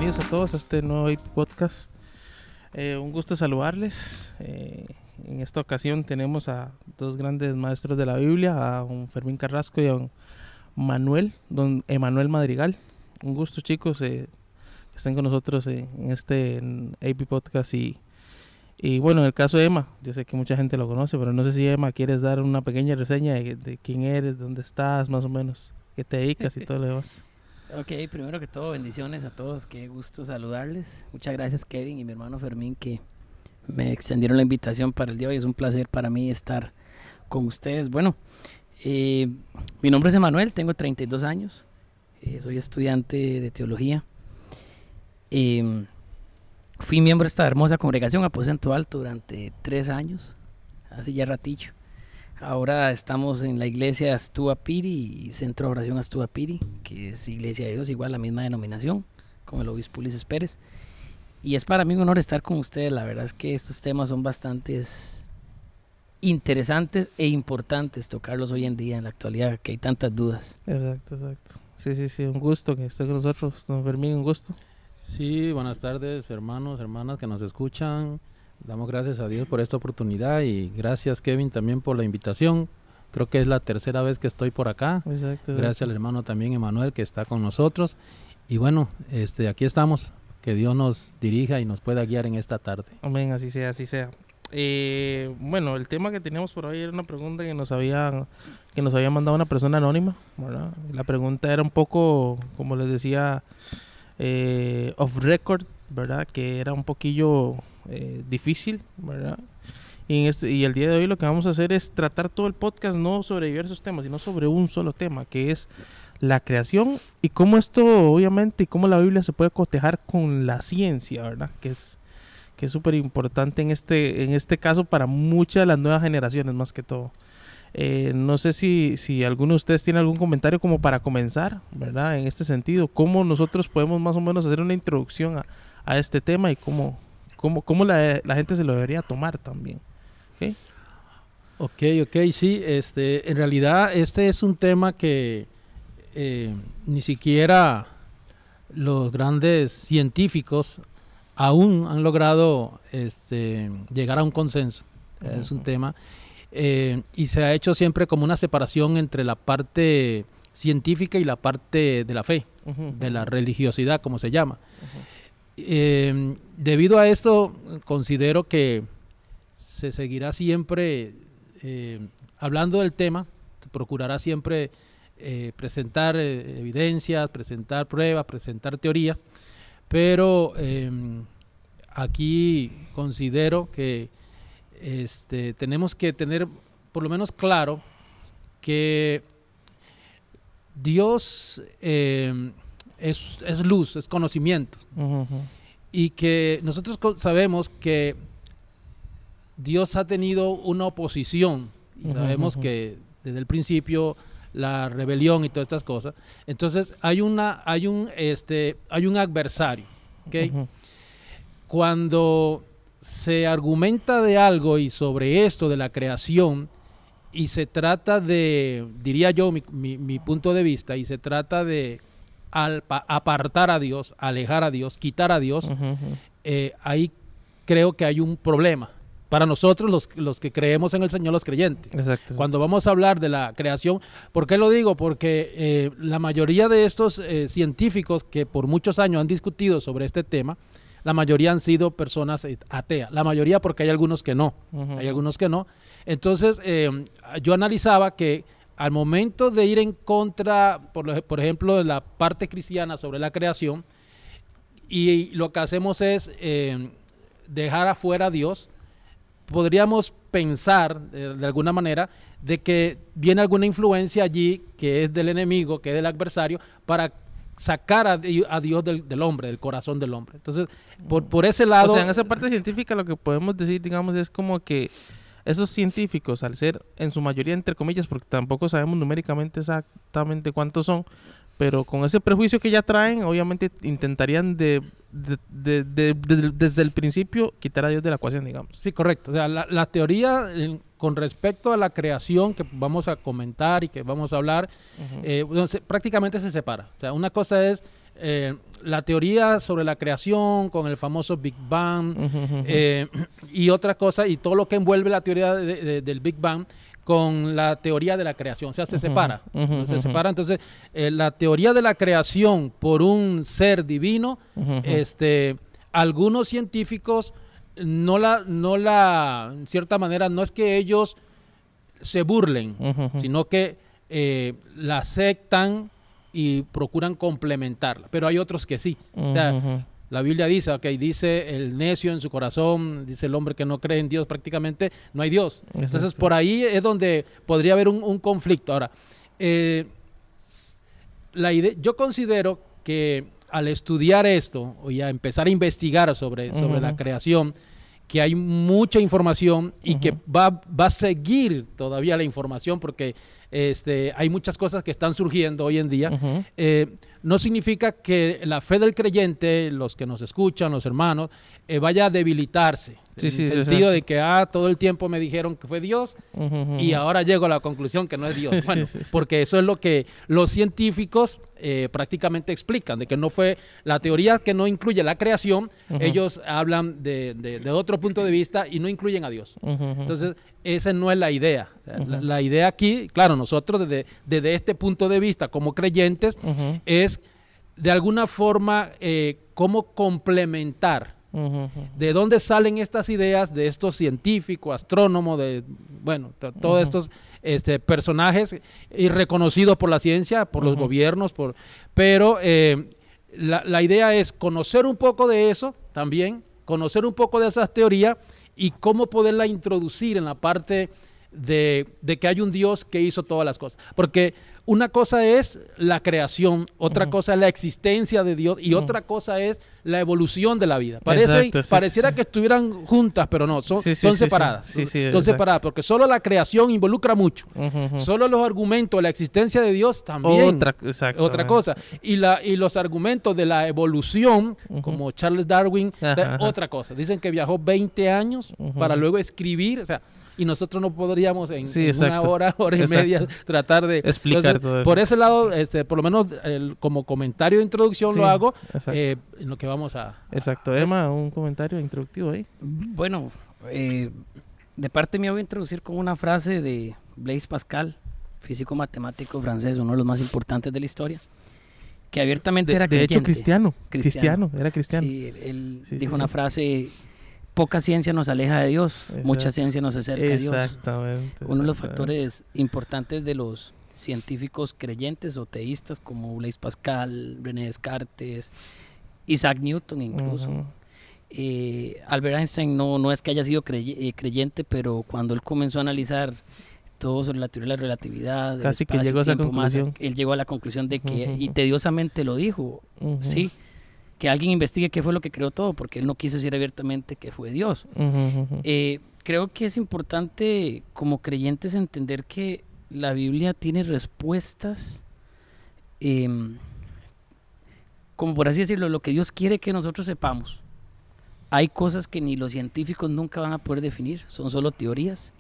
bienvenidos a todos a este nuevo podcast. Un gusto saludarles. En esta ocasión tenemos a dos grandes maestros de la Biblia, a don Fermín Carrasco y a don Emanuel Madrigal. Un gusto, chicos, que estén con nosotros en este AP Podcast. Y bueno, en el caso de Emma, yo sé que mucha gente lo conoce, pero no sé si Emma quieres dar una pequeña reseña de quién eres, dónde estás, más o menos, qué te dedicas y todo lo demás. Ok, primero que todo, bendiciones a todos, qué gusto saludarles. Muchas gracias, Kevin y mi hermano Fermín, que me extendieron la invitación para el día de hoy. Es un placer para mí estar con ustedes. Bueno, mi nombre es Emanuel, tengo 32 años, soy estudiante de teología. Fui miembro de esta hermosa congregación, Aposento Alto, durante 3 años, hace ya ratillo. Ahora estamos en la iglesia Astúa Piri y Centro de Oración Astúa Piri, que es Iglesia de Dios, igual la misma denominación, con el obispo Ulises Pérez. Y es para mí un honor estar con ustedes. La verdad es que estos temas son bastante interesantes e importantes tocarlos hoy en día, en la actualidad, que hay tantas dudas. Exacto. Sí, un gusto que esté con nosotros, don Fermín, un gusto. Sí, buenas tardes, hermanos, hermanas que nos escuchan. Damos gracias a Dios por esta oportunidad y gracias, Kevin, también por la invitación. Creo que es la tercera vez que estoy por acá. Exacto. Gracias al hermano también Emanuel, que está con nosotros. Y bueno, aquí estamos. Que Dios nos dirija y nos pueda guiar en esta tarde. Amén, así sea. Bueno, el tema que teníamos por hoy era una pregunta que nos había mandado una persona anónima, ¿verdad? La pregunta era un poco, como les decía, off record, ¿verdad? Que era un poquillo difícil, ¿verdad? Y el día de hoy lo que vamos a hacer es tratar todo el podcast no sobre diversos temas, sino sobre un solo tema, que es la creación y cómo esto, obviamente, y cómo la Biblia se puede cotejar con la ciencia, ¿verdad? Que es súper importante en este caso para muchas de las nuevas generaciones, más que todo. No sé si alguno de ustedes tiene algún comentario como para comenzar, ¿verdad? En este sentido, cómo nosotros podemos más o menos hacer una introducción a este tema y cómo la gente se lo debería tomar también. ¿Okay? Ok, sí, en realidad este es un tema que ni siquiera los grandes científicos aún han logrado llegar a un consenso. Uh-huh. Es un tema y se ha hecho siempre como una separación entre la parte científica y la parte de la fe, uh-huh, de la religiosidad, como se llama. Uh-huh. Debido a esto, considero que se seguirá siempre hablando del tema, se procurará siempre presentar evidencias, presentar pruebas, presentar teorías, pero aquí considero que tenemos que tener por lo menos claro que Dios es luz, es conocimiento, uh-huh, y que nosotros sabemos que Dios ha tenido una oposición y sabemos uh-huh, que desde el principio la rebelión y todas estas cosas. Entonces hay un adversario, ¿okay? Uh-huh. Cuando se argumenta de algo y sobre esto de la creación y se trata de, diría yo, mi punto de vista, y se trata de apartar a Dios, alejar a Dios, quitar a Dios, uh-huh, ahí creo que hay un problema. Para nosotros los que creemos en el Señor, los creyentes. Exacto. Cuando vamos a hablar de la creación, ¿por qué lo digo? Porque la mayoría de estos científicos que por muchos años han discutido sobre este tema, la mayoría han sido personas ateas. La mayoría, porque hay algunos que no. Uh-huh. Hay algunos que no. Entonces, yo analizaba que al momento de ir en contra, por ejemplo, de la parte cristiana sobre la creación, y lo que hacemos es dejar afuera a Dios, podríamos pensar de alguna manera de que viene alguna influencia allí que es del enemigo, que es del adversario, para sacar a Dios del hombre, del corazón del hombre. Entonces, por ese lado... O sea, en esa parte científica lo que podemos decir, digamos, es como que esos científicos, al ser en su mayoría, entre comillas, porque tampoco sabemos numéricamente exactamente cuántos son, pero con ese prejuicio que ya traen, obviamente intentarían desde el principio quitar a Dios de la ecuación, digamos. Sí, correcto. O sea, la teoría con respecto a la creación que vamos a comentar y que vamos a hablar, prácticamente se separa. O sea, una cosa es la teoría sobre la creación con el famoso Big Bang y otra cosa, y todo lo que envuelve la teoría del Big Bang con la teoría de la creación, o sea, se separa. Entonces, la teoría de la creación por un ser divino, algunos científicos en cierta manera, no es que ellos se burlen, sino que la aceptan y procuran complementarla, pero hay otros que sí. O sea, la Biblia dice, dice el necio en su corazón, dice el hombre que no cree en Dios, prácticamente no hay Dios. Exacto. Entonces, por ahí es donde podría haber un conflicto. Ahora, yo considero que al estudiar esto, o ya empezar a investigar sobre la creación, que hay mucha información y que va a seguir todavía la información, porque hay muchas cosas que están surgiendo hoy en día. No significa que la fe del creyente, los que nos escuchan, los hermanos, vaya a debilitarse. En el sentido de que todo el tiempo me dijeron que fue Dios y ahora llego a la conclusión que no es Dios. Bueno, porque eso es lo que los científicos prácticamente explican, de que no fue la teoría que no incluye la creación. Ellos hablan de otro punto de vista y no incluyen a Dios. Entonces, esa no es la idea. La idea aquí, claro, nosotros desde este punto de vista como creyentes es de alguna forma cómo complementar. ¿De dónde salen estas ideas de estos científicos, astrónomos, todos estos personajes irreconocidos por la ciencia, por los gobiernos? Pero la idea es conocer un poco de eso también, conocer un poco de esas teorías y cómo poderla introducir en la parte de que hay un Dios que hizo todas las cosas. Porque una cosa es la creación, otra cosa es la existencia de Dios y otra cosa es la evolución de la vida. Pareciera que estuvieran juntas, pero no, son separadas. Son separadas, porque solo la creación involucra mucho. Solo los argumentos de la existencia de Dios también. Otra cosa. Y los argumentos de la evolución, como Charles Darwin, otra cosa. Dicen que viajó 20 años para luego escribir, y nosotros no podríamos en una hora y media tratar de explicar todo eso. Por ese lado, por lo menos como comentario de introducción lo hago en lo que vamos a... Exacto. Emma, un comentario introductivo ahí. Bueno, de parte mía voy a introducir con una frase de Blaise Pascal, físico matemático francés, uno de los más importantes de la historia, que abiertamente era creyente. De hecho, cristiano, era cristiano. Sí, él dijo una frase... Poca ciencia nos aleja de Dios, mucha ciencia nos acerca a Dios. Uno de los factores importantes de los científicos creyentes o teístas como Blaise Pascal, René Descartes, Isaac Newton incluso. Albert Einstein no es que haya sido creyente, pero cuando él comenzó a analizar todo sobre la teoría de la relatividad, casi que llegó a esa conclusión. Él llegó a la conclusión de que, y tediosamente lo dijo, que alguien investigue qué fue lo que creó todo, porque él no quiso decir abiertamente que fue Dios. Creo que es importante como creyentes entender que la Biblia tiene respuestas, como por así decirlo, lo que Dios quiere que nosotros sepamos. Hay cosas que ni los científicos nunca van a poder definir, son solo teorías,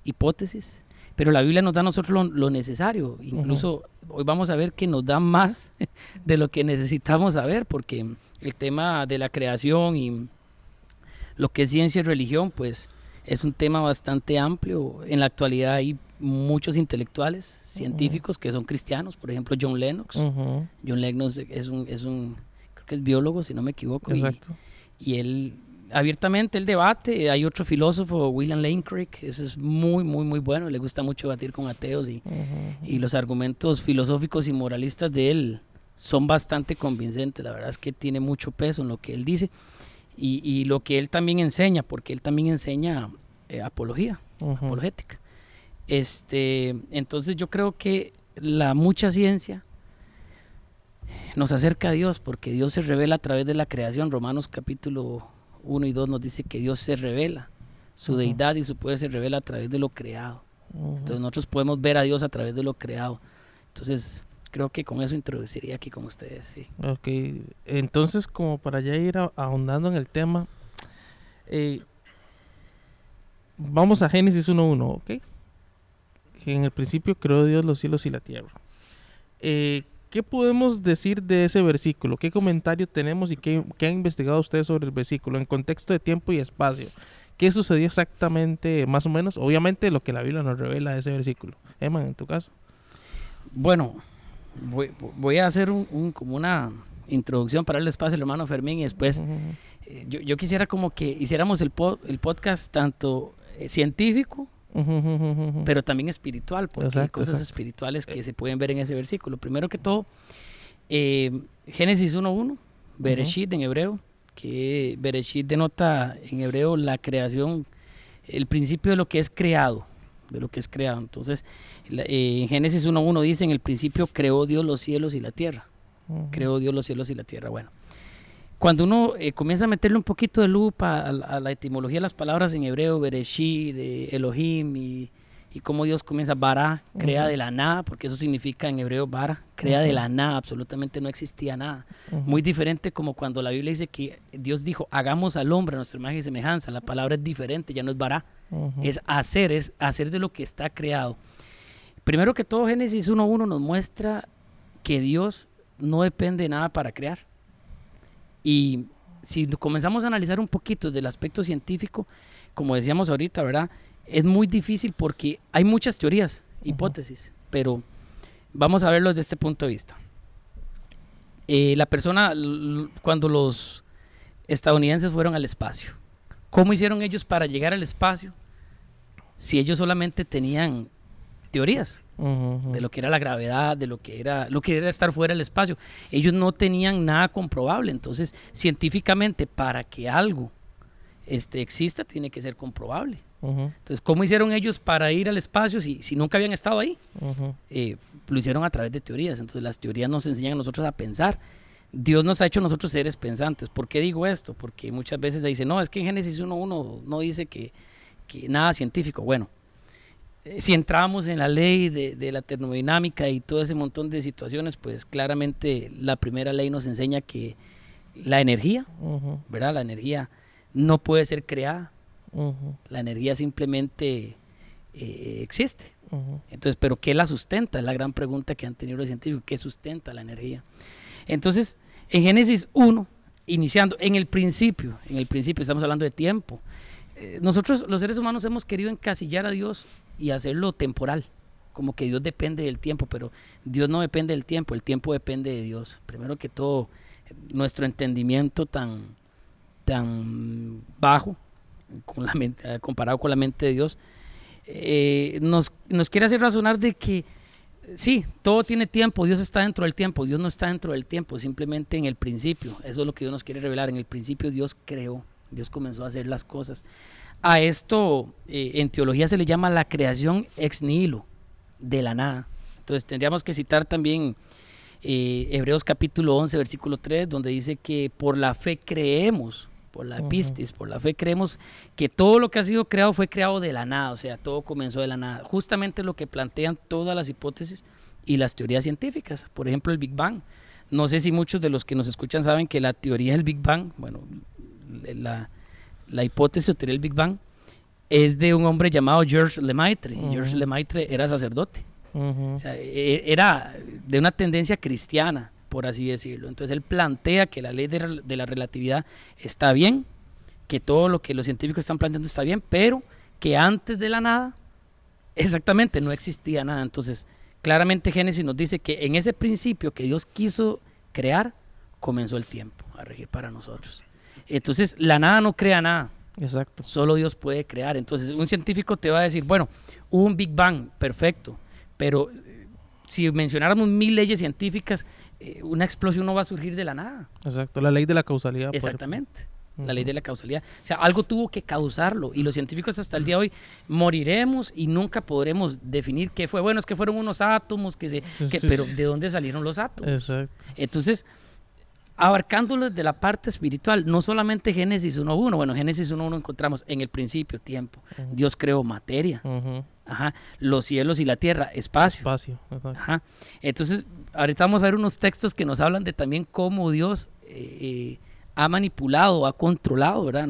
hipótesis, pero la Biblia nos da a nosotros lo necesario. Incluso hoy vamos a ver que nos da más de lo que necesitamos saber, porque el tema de la creación y lo que es ciencia y religión, pues es un tema bastante amplio. En la actualidad hay muchos intelectuales científicos que son cristianos, por ejemplo John Lennox. John Lennox es un creo que es biólogo, si no me equivoco. Exacto. Y él abiertamente el debate. Hay otro filósofo, William Lane Craig, ese es muy bueno, le gusta mucho debatir con ateos y los argumentos filosóficos y moralistas de él son bastante convincentes. La verdad es que tiene mucho peso en lo que él dice y lo que él también enseña, porque él también enseña apologética. Entonces yo creo que la mucha ciencia nos acerca a Dios, porque Dios se revela a través de la creación. Romanos capítulo 1 y 2 nos dice que Dios se revela, su deidad y su poder se revela a través de lo creado. Entonces nosotros podemos ver a Dios a través de lo creado. Entonces creo que con eso introduciría aquí con ustedes. Sí. Ok, entonces como para ya ir ahondando en el tema, vamos a Génesis 1:1, ¿ok? Que en el principio creó Dios los cielos y la tierra. ¿qué podemos decir de ese versículo? ¿Qué comentario tenemos y qué han investigado ustedes sobre el versículo en contexto de tiempo y espacio? ¿Qué sucedió exactamente, más o menos? Obviamente lo que la Biblia nos revela de ese versículo. Emma, en tu caso. Bueno, voy a hacer como una introducción para el espacio al hermano Fermín y después yo quisiera como que hiciéramos el podcast tanto científico, pero también espiritual, porque hay cosas espirituales que se pueden ver en ese versículo. Primero que todo, Génesis 1:1, Bereshit en hebreo, que Bereshit denota en hebreo la creación, el principio de lo que es creado, Entonces, en Génesis 1:1 dice, en el principio creó Dios los cielos y la tierra. Creó Dios los cielos y la tierra. Bueno, cuando uno comienza a meterle un poquito de lupa a la etimología de las palabras en hebreo, Bereshit, de Elohim, y cómo Dios comienza, bara, crea de la nada, porque eso significa en hebreo bara, crea de la nada, absolutamente no existía nada. Muy diferente como cuando la Biblia dice que Dios dijo, hagamos al hombre a nuestra imagen y semejanza. La palabra es diferente, ya no es bara, es hacer de lo que está creado. Primero que todo, Génesis 1:1 nos muestra que Dios no depende de nada para crear. Y si comenzamos a analizar un poquito del aspecto científico, como decíamos ahorita, ¿verdad? Es muy difícil porque hay muchas teorías, hipótesis, pero vamos a verlo desde este punto de vista. Cuando los estadounidenses fueron al espacio, ¿cómo hicieron ellos para llegar al espacio si ellos solamente tenían teorías de lo que era la gravedad, de lo que era estar fuera del espacio? Ellos no tenían nada comprobable. Entonces, científicamente, para que algo exista, tiene que ser comprobable. Entonces, ¿cómo hicieron ellos para ir al espacio si nunca habían estado ahí? Lo hicieron a través de teorías. Entonces, las teorías nos enseñan a nosotros a pensar. Dios nos ha hecho nosotros seres pensantes. ¿Por qué digo esto? Porque muchas veces se dice, no, es que en Génesis 1:1 no dice que nada científico. Bueno, si entramos en la ley de la termodinámica y todo ese montón de situaciones, pues claramente la primera ley nos enseña que la energía, ¿verdad? La energía no puede ser creada. La energía simplemente existe. Entonces, ¿pero qué la sustenta? Es la gran pregunta que han tenido los científicos. ¿Qué sustenta la energía? Entonces, en Génesis 1, iniciando, en el principio estamos hablando de tiempo. Nosotros los seres humanos hemos querido encasillar a Dios y hacerlo temporal, como que Dios depende del tiempo, pero Dios no depende del tiempo, el tiempo depende de Dios. Primero que todo, nuestro entendimiento tan bajo comparado con la mente de Dios, nos quiere hacer razonar de que sí, todo tiene tiempo, Dios está dentro del tiempo. Dios no está dentro del tiempo, simplemente en el principio. Eso es lo que Dios nos quiere revelar. En el principio Dios creó, Dios comenzó a hacer las cosas. A esto en teología se le llama la creación ex nihilo, de la nada. Entonces tendríamos que citar también Hebreos capítulo 11 versículo 3, donde dice que por la fe creemos, por la pistis, por la fe creemos que todo lo que ha sido creado fue creado de la nada, o sea, todo comenzó de la nada. Justamente lo que plantean todas las hipótesis y las teorías científicas. Por ejemplo, el Big Bang. No sé si muchos de los que nos escuchan saben que la teoría del Big Bang, bueno, la hipótesis o teoría del Big Bang es de un hombre llamado Georges Lemaitre. Georges Lemaitre era sacerdote. O sea, era de una tendencia cristiana, por así decirlo. Entonces él plantea que la ley de la relatividad está bien, que todo lo que los científicos están planteando está bien, pero que antes de la nada, exactamente, no existía nada. Entonces, claramente Génesis nos dice que en ese principio que Dios quiso crear, comenzó el tiempo a regir para nosotros. Entonces, la nada no crea nada. Exacto. Solo Dios puede crear. Entonces, un científico te va a decir, bueno, hubo un Big Bang, perfecto, pero si mencionáramos 1000 leyes científicas, una explosión no va a surgir de la nada. Exacto, la ley de la causalidad. Exactamente, la ley de la causalidad. O sea, algo tuvo que causarlo y los científicos hasta el día de hoy moriremos y nunca podremos definir qué fue. Bueno, es que fueron unos átomos, pero ¿de dónde salieron los átomos? Exacto. Entonces, abarcándolos de la parte espiritual, no solamente Génesis 1:1, bueno, Génesis 1:1 encontramos en el principio, tiempo. Dios creó materia. Ajá, los cielos y la tierra, espacio. Ajá. Entonces, ahorita vamos a ver unos textos que nos hablan de también cómo Dios ha manipulado, ha controlado, ¿verdad?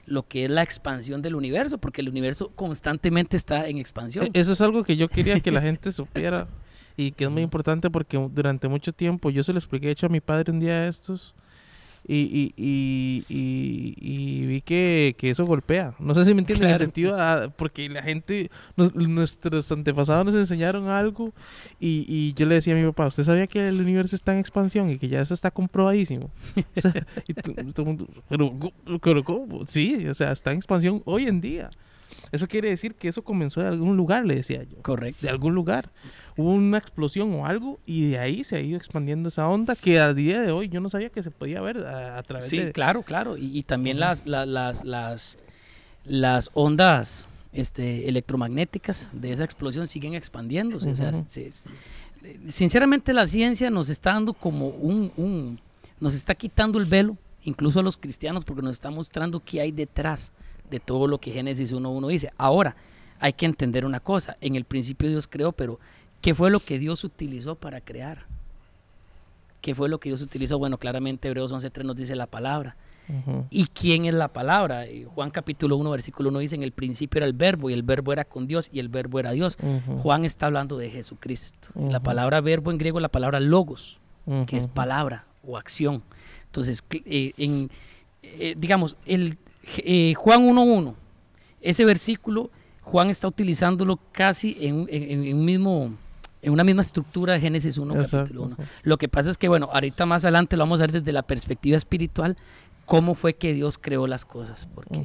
Lo que es la expansión del universo, porque el universo constantemente está en expansión. Eso es algo que yo quería que la gente supiera. y que es muy importante porque durante mucho tiempo yo se lo expliqué, de hecho, a mi padre un día de estos, y vi que eso golpea. No sé si me entienden, en el sentido, porque la gente, nuestros antepasados nos enseñaron algo, y yo le decía a mi papá, ¿usted sabía que el universo está en expansión y que ya eso está comprobadísimo? O sea, y todo el mundo, pero ¿cómo? Sí, o sea, está en expansión hoy en día. Eso quiere decir que eso comenzó de algún lugar, le decía yo. Correcto. De algún lugar. Hubo una explosión o algo y de ahí se ha ido expandiendo esa onda que a día de hoy yo no sabía que se podía ver a través de... Sí, claro. Y también las ondas electromagnéticas de esa explosión siguen expandiéndose. O sea, sinceramente la ciencia nos está dando como nos está quitando el velo, incluso a los cristianos, porque nos está mostrando qué hay detrás de todo lo que Génesis 1.1 dice. Ahora, hay que entender una cosa, en el principio Dios creó, pero ¿qué fue lo que Dios utilizó para crear? ¿Qué fue lo que Dios utilizó? Bueno, claramente Hebreos 11.3 nos dice la palabra. ¿Y quién es la palabra? Juan capítulo 1, versículo 1 dice, en el principio era el verbo, y el verbo era con Dios, y el verbo era Dios. Juan está hablando de Jesucristo. La palabra verbo en griego es la palabra logos, que es palabra o acción. Entonces, digamos, Juan 1.1, ese versículo, Juan está utilizándolo casi en una misma estructura de Génesis 1, capítulo 1. Lo que pasa es que, bueno, ahorita más adelante lo vamos a ver desde la perspectiva espiritual, cómo fue que Dios creó las cosas, porque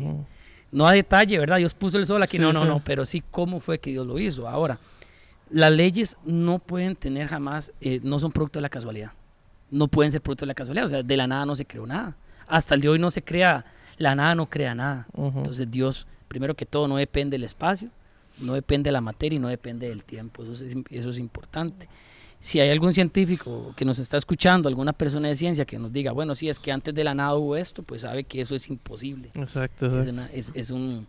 no a detalle, ¿verdad? Dios puso el sol aquí, no, pero sí cómo fue que Dios lo hizo. Ahora, las leyes no pueden tener jamás, no son producto de la casualidad, no pueden ser producto de la casualidad, o sea, de la nada no se creó nada. Hasta el día de hoy no se crea, la nada no crea nada. Entonces Dios, primero que todo, no depende del espacio, no depende de la materia y no depende del tiempo. Eso es importante. Si hay algún científico que nos está escuchando, alguna persona de ciencia que nos diga, bueno, si es que antes de la nada hubo esto, pues sabe que eso es imposible. Exacto. Es un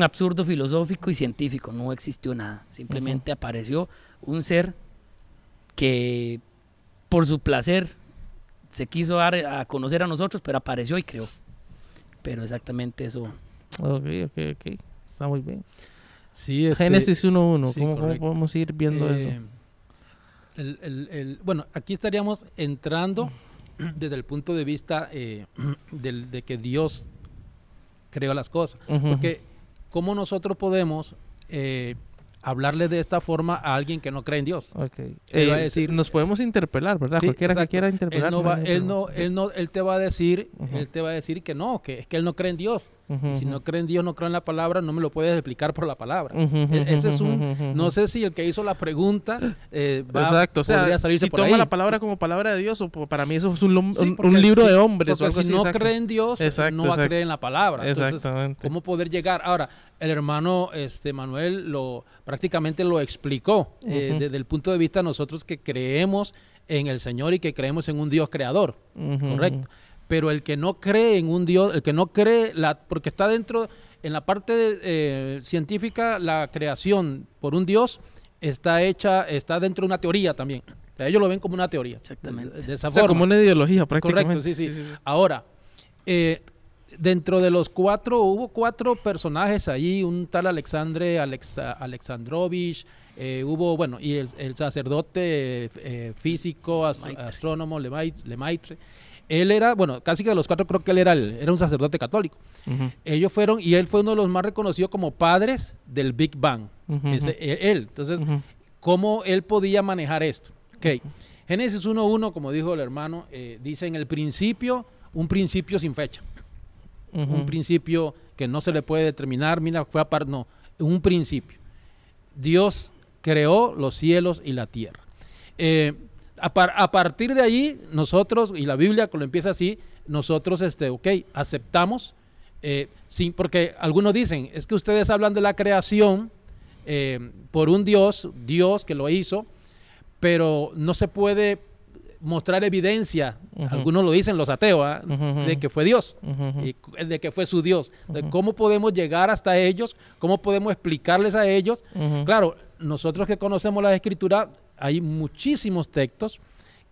absurdo filosófico y científico, no existió nada. Simplemente apareció un ser que por su placer se quiso dar a conocer a nosotros, pero apareció y creó. Pero exactamente eso. Ok. Está muy bien. Sí, Génesis 1.1, sí, ¿cómo podemos ir viendo eso? Bueno, aquí estaríamos entrando desde el punto de vista de que Dios creó las cosas. Porque ¿cómo nosotros podemos hablarle de esta forma a alguien que no cree en Dios? Él va a decir, nos podemos interpelar, ¿verdad? Sí, Cualquiera exacto. que quiera interpelar. Él te va a decir, que no, que es que él no cree en Dios. Si no cree en Dios, no cree en la palabra, no me lo puedes explicar por la palabra. Ese es no sé si el que hizo la pregunta exacto, o sea, podría salirse si por toma ahí. la palabra como palabra de Dios, o para mí eso es un libro de hombres o algo si así. no cree en Dios, no va a creer en la palabra. Entonces, ¿cómo poder llegar? Ahora, el hermano Manuel prácticamente lo explicó desde el punto de vista de nosotros que creemos en el Señor y que creemos en un Dios creador, correcto. Pero el que no cree en un Dios, el que no cree, porque está dentro, en la parte científica, la creación por un Dios está dentro de una teoría también. O sea, ellos lo ven como una teoría. Exactamente. De esa o sea, forma. como una ideología prácticamente. Correcto, sí. Ahora, dentro de los hubo 4 personajes ahí, un tal Alexandrovich, hubo, bueno, y el sacerdote físico, astrónomo Lemaitre. Él era, bueno, casi que de los 4 creo que él era un sacerdote católico. Ellos fueron, y él fue uno de los más reconocidos como padres del Big Bang. Entonces, ¿cómo él podía manejar esto? Génesis 1.1, como dijo el hermano, dice en el principio, un principio sin fecha. Un principio que no se le puede determinar, un principio. Dios creó los cielos y la tierra. A partir de ahí, nosotros, y la Biblia lo empieza así, nosotros, aceptamos, porque algunos dicen, es que ustedes hablan de la creación por un Dios que lo hizo, pero no se puede mostrar evidencia, algunos lo dicen los ateos, de que fue Dios, y de que fue su Dios. ¿Cómo podemos llegar hasta ellos? ¿Cómo podemos explicarles a ellos? Claro, nosotros que conocemos la Escritura, hay muchísimos textos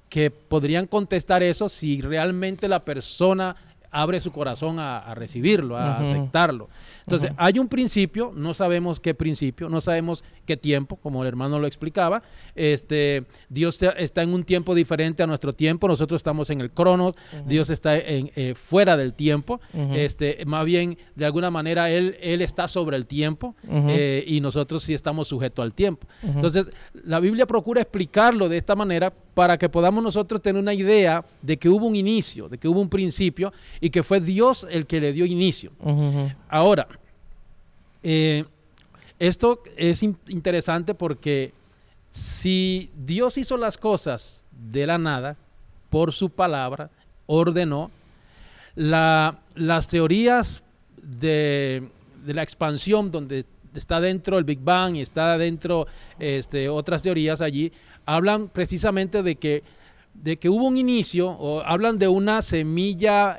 que podrían contestar eso si realmente la persona abre su corazón a recibirlo, a aceptarlo. Entonces, hay un principio, no sabemos qué principio, no sabemos qué tiempo, como el hermano lo explicaba. Dios está en un tiempo diferente a nuestro tiempo, nosotros estamos en el cronos, Dios está fuera del tiempo, más bien, de alguna manera, Él está sobre el tiempo, y nosotros sí estamos sujetos al tiempo. Entonces, la Biblia procura explicarlo de esta manera para que podamos nosotros tener una idea de que hubo un inicio, de que hubo un principio y que fue Dios el que le dio inicio. Ahora, esto es interesante porque si Dios hizo las cosas de la nada, por su palabra, ordenó, las teorías de la expansión, donde está dentro el Big Bang y está dentro otras teorías allí, hablan precisamente de que hubo un inicio, o hablan de una semilla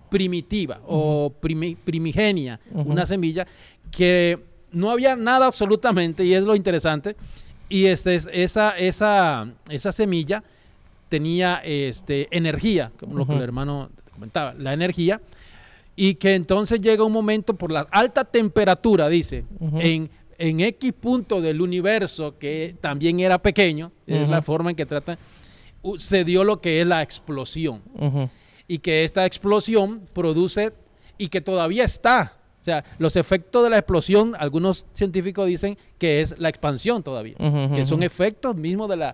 primitiva o primigenia, una semilla que no había nada absolutamente, y es lo interesante, y esa semilla tenía energía, como lo que el hermano comentaba, la energía, y que entonces llega un momento por la alta temperatura, dice, en X punto del universo, que también era pequeño, es la forma en que tratan, se dio lo que es la explosión. Y que esta explosión produce, y que todavía está, o sea, los efectos de la explosión, algunos científicos dicen que es la expansión todavía, que son efectos mismos de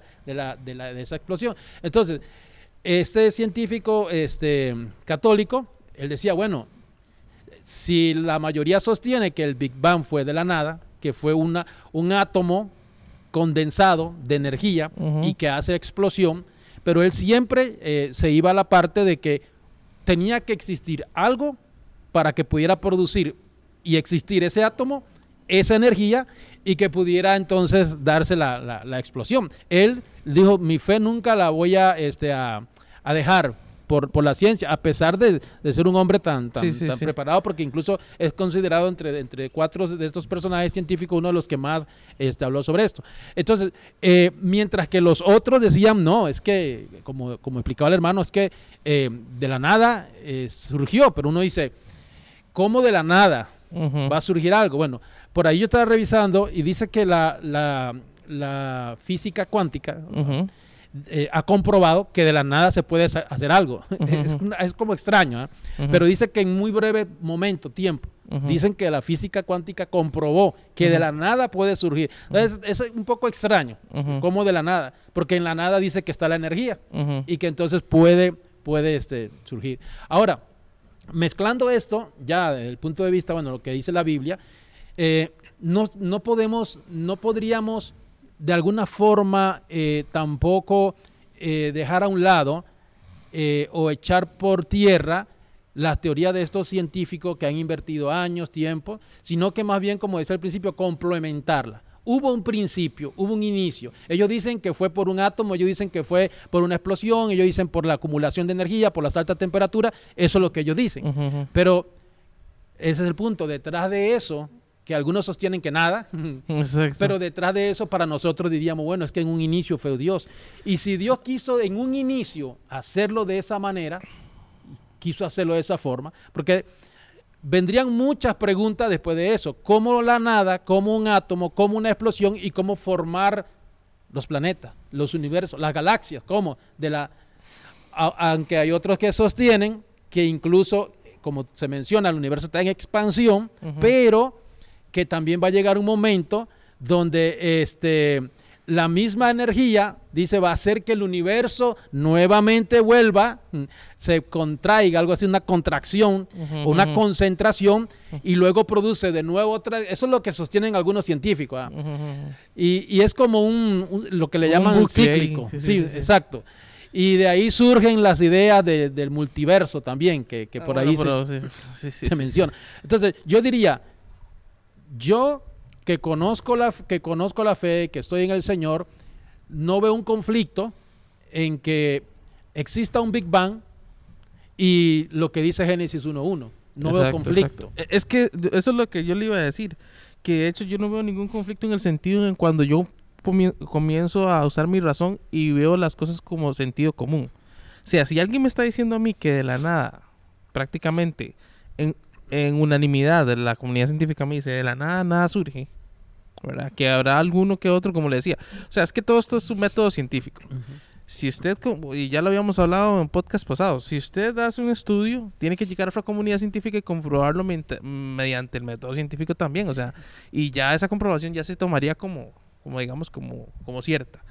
esa explosión. Entonces, este científico católico, él decía, bueno, si la mayoría sostiene que el Big Bang fue de la nada, que fue un átomo condensado de energía y que hace explosión, pero él siempre se iba a la parte de que tenía que existir algo para que pudiera producir y existir ese átomo, esa energía, y que pudiera entonces darse la explosión. Él dijo, mi fe nunca la voy a dejar por la ciencia, a pesar de ser un hombre tan preparado, porque incluso es considerado entre 4 de estos personajes científicos uno de los que más habló sobre esto. Entonces, mientras que los otros decían, no, es que, como explicaba el hermano, es que de la nada surgió, pero uno dice, ¿cómo de la nada va a surgir algo? Bueno, por ahí yo estaba revisando y dice que la física cuántica ha comprobado que de la nada se puede hacer algo. Es como extraño, pero dice que en muy breve tiempo, dicen que la física cuántica comprobó que de la nada puede surgir. Entonces, es un poco extraño, como de la nada, porque en la nada dice que está la energía y que entonces puede surgir. Ahora, mezclando esto, ya desde el punto de vista, bueno, lo que dice la Biblia, no podríamos de alguna forma tampoco dejar a un lado o echar por tierra la teoría de estos científicos que han invertido años, tiempo, sino que más bien, como decía al principio, complementarla. Hubo un principio, hubo un inicio. Ellos dicen que fue por un átomo, ellos dicen que fue por una explosión, ellos dicen por la acumulación de energía, por las altas temperaturas, eso es lo que ellos dicen. Pero ese es el punto, detrás de eso, que algunos sostienen que nada, pero detrás de eso para nosotros diríamos, bueno, es que en un inicio fue Dios. Y si Dios quiso en un inicio hacerlo de esa manera, quiso hacerlo de esa forma, porque vendrían muchas preguntas después de eso, cómo la nada, cómo un átomo, cómo una explosión y cómo formar los planetas, los universos, las galaxias, cómo, aunque hay otros que sostienen que incluso, como se menciona, el universo está en expansión, pero que también va a llegar un momento donde la misma energía, dice, va a hacer que el universo nuevamente vuelva, se contraiga, algo así, una contracción, una concentración, y luego produce de nuevo otra. Eso es lo que sostienen algunos científicos. Y es como lo que le llaman cíclico. Sí, exacto. Y de ahí surgen las ideas del multiverso también, que por ahí se menciona. Entonces, yo diría, yo que conozco la fe, que estoy en el Señor, no veo un conflicto en que exista un Big Bang y lo que dice Génesis 1:1. No veo conflicto. Exacto. Es que eso es lo que yo le iba a decir, que de hecho yo no veo ningún conflicto en el sentido en cuando yo comienzo a usar mi razón y veo las cosas como sentido común. O sea, si alguien me está diciendo a mí que de la nada prácticamente en unanimidad de la comunidad científica me dice, de la nada, nada surge, ¿verdad? Que habrá alguno que otro, como le decía. O sea, es que todo esto es un método científico. Si usted, y ya lo habíamos hablado en podcast pasados, si usted hace un estudio, tiene que llegar a otra comunidad científica y comprobarlo mediante el método científico también, o sea, y ya esa comprobación ya se tomaría como digamos, como cierta.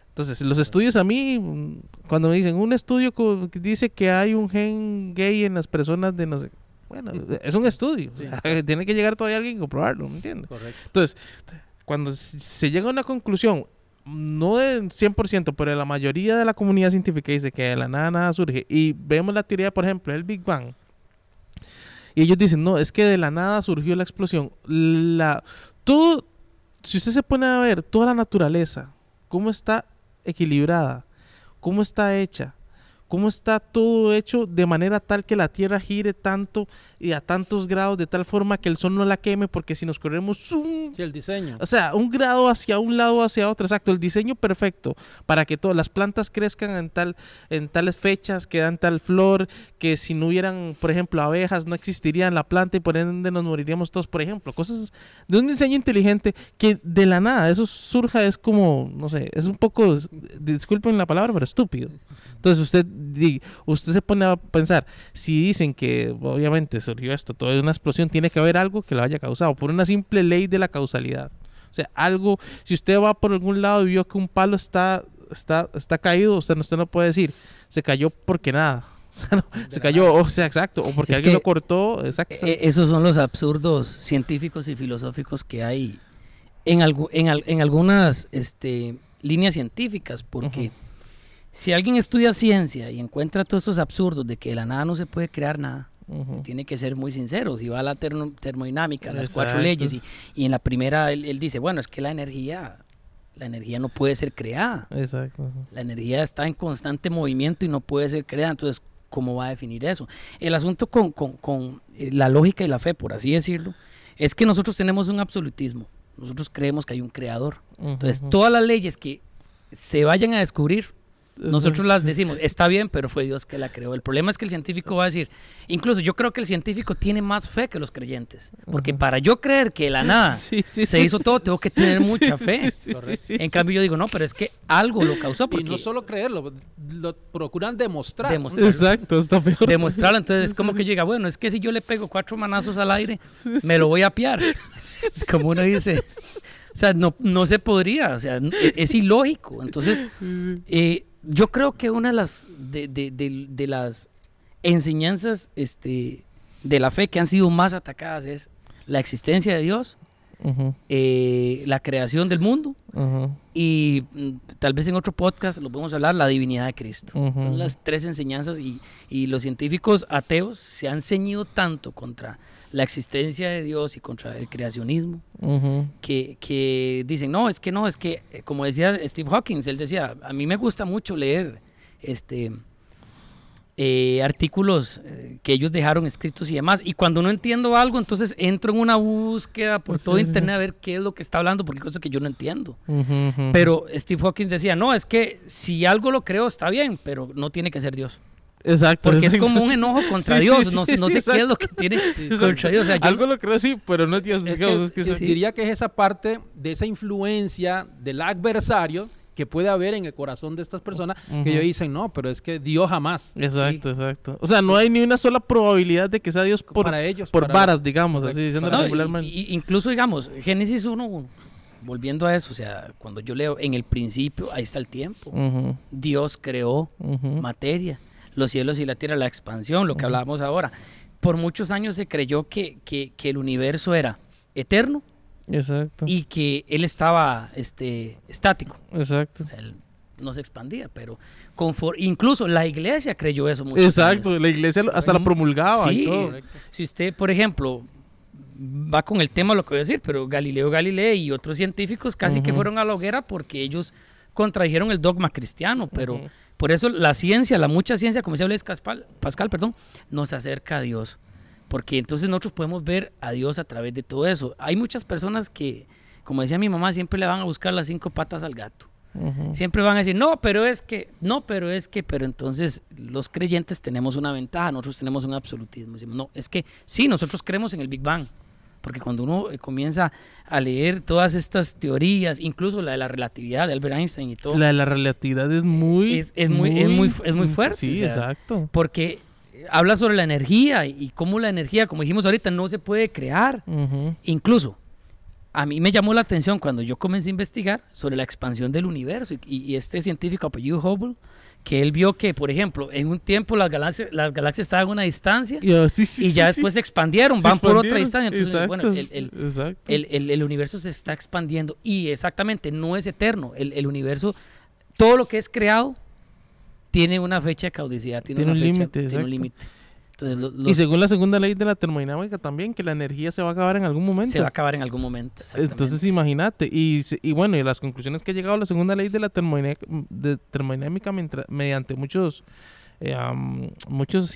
Entonces, los estudios a mí, cuando me dicen un estudio que dice que hay un gen gay en las personas de no sé, bueno, es un estudio, Sí, tiene que llegar todavía alguien y comprobarlo, ¿me entiendes? Correcto. Entonces, cuando se llega a una conclusión, no de 100%, pero la mayoría de la comunidad científica dice que de la nada surge, y vemos la teoría, por ejemplo, del Big Bang, y ellos dicen, no, es que de la nada surgió la explosión. Todo, si usted se pone a ver toda la naturaleza, cómo está equilibrada, cómo está hecha, cómo está todo hecho de manera tal que la Tierra gire tanto y a tantos grados, de tal forma que el sol no la queme, porque si nos corremos Sí, el diseño. o sea, un grado hacia un lado, hacia otro, exacto, el diseño perfecto para que todas las plantas crezcan en tales fechas, que dan tal flor, que si no hubieran, por ejemplo, abejas, no existirían la planta y por ende nos moriríamos todos, por ejemplo, cosas de un diseño inteligente que de la nada eso surja, es como, no sé, es un poco, disculpen la palabra, pero estúpido. Entonces usted se pone a pensar, si dicen que obviamente surgió esto, todo es una explosión, tiene que haber algo que lo haya causado, por una simple ley de la causalidad. O sea, algo, si usted va por algún lado y vio que un palo está caído, usted no puede decir, se cayó porque nada. O sea, no, se cayó, o sea, exacto, o porque alguien lo cortó, exacto. Esos son los absurdos científicos y filosóficos que hay en algunas líneas científicas, porque si alguien estudia ciencia y encuentra todos esos absurdos de que de la nada no se puede crear nada, tiene que ser muy sincero. Si va a la termodinámica, las 4 leyes, y en la primera él dice, bueno, es que la energía no puede ser creada. Exacto. La energía está en constante movimiento y no puede ser creada. Entonces, ¿cómo va a definir eso? El asunto con la lógica y la fe, por así decirlo, es que nosotros tenemos un absolutismo. Nosotros creemos que hay un creador. Entonces, todas las leyes que se vayan a descubrir, nosotros las decimos, está bien, pero fue Dios que la creó. El problema es que el científico va a decir, incluso yo creo que el científico tiene más fe que los creyentes, porque para yo creer que de la nada se hizo todo, tengo que tener mucha fe. En cambio yo digo, no, pero es que algo lo causó. Porque y no solo creerlo, lo procuran demostrar. Exacto, está peor. Demostrarlo, entonces es como que llega, bueno, es que si yo le pego 4 manazos al aire, me lo voy a apiar. Como uno dice, o sea, no se podría, o sea, es ilógico. Entonces, yo creo que una de las enseñanzas de la fe que han sido más atacadas es la existencia de Dios, la creación del mundo y tal vez en otro podcast lo podemos hablar, la divinidad de Cristo. Son las 3 enseñanzas y los científicos ateos se han ceñido tanto contra la existencia de Dios y contra el creacionismo que dicen, no, es que como decía Steve Hawking, él decía, a mí me gusta mucho leer artículos que ellos dejaron escritos y demás, y cuando no entiendo algo, entonces entro en una búsqueda por todo internet a ver qué es lo que está hablando, porque hay cosas que yo no entiendo. Pero Steve Hawking decía, no, es que si algo lo creo está bien, pero no tiene que ser Dios. Exacto. Porque es como un enojo contra Dios, no sé qué es lo que tiene contra Dios. O sea, algo lo creo sí, pero no es Dios. Diría que es esa parte de esa influencia del adversario que puede haber en el corazón de estas personas que ellos dicen, no, pero es que Dios jamás. Exacto. O sea, no hay ni una sola probabilidad de que sea Dios para ellos, por varas, digamos, así diciendo regularmente. Incluso, digamos, Génesis 1:1, volviendo a eso, o sea, cuando yo leo, en el principio, ahí está el tiempo. Dios creó materia, los cielos y la tierra, la expansión, lo que hablábamos ahora. Por muchos años se creyó que el universo era eterno. Exacto. Y que él estaba estático. Exacto. O sea, él no se expandía, pero incluso la iglesia creyó eso mucho. Exacto, años. La iglesia hasta la promulgaba y todo. Si usted, por ejemplo, va con el tema lo que voy a decir, pero Galileo Galilei y otros científicos casi que fueron a la hoguera porque ellos contradijeron el dogma cristiano, pero por eso la mucha ciencia, como decía Blaise Pascal, nos acerca a Dios. Porque entonces nosotros podemos ver a Dios a través de todo eso. Hay muchas personas que, como decía mi mamá, siempre le van a buscar las 5 patas al gato. Siempre van a decir, no, pero entonces los creyentes tenemos una ventaja, nosotros tenemos un absolutismo. Decimos, no, es que sí, nosotros creemos en el Big Bang, porque cuando uno comienza a leer todas estas teorías, incluso la de la relatividad de Albert Einstein y todo. La de la relatividad es muy fuerte. Sí, o sea, exacto. Porque habla sobre la energía y cómo la energía, como dijimos ahorita, no se puede crear. Incluso, a mí me llamó la atención cuando yo comencé a investigar sobre la expansión del universo y este científico apellido Hubble, que él vio que, por ejemplo, en un tiempo las galaxias estaban a una distancia y ya después se expandieron, van por otra distancia. Entonces, exacto, el universo se está expandiendo y exactamente no es eterno. El universo, todo lo que es creado, tiene una fecha de caducidad, tiene un límite. Entonces, y según la segunda ley de la termodinámica también, que la energía se va a acabar en algún momento. Se va a acabar en algún momento, Entonces imagínate, y bueno, y las conclusiones que ha llegado la segunda ley de la termodinámica mediante muchos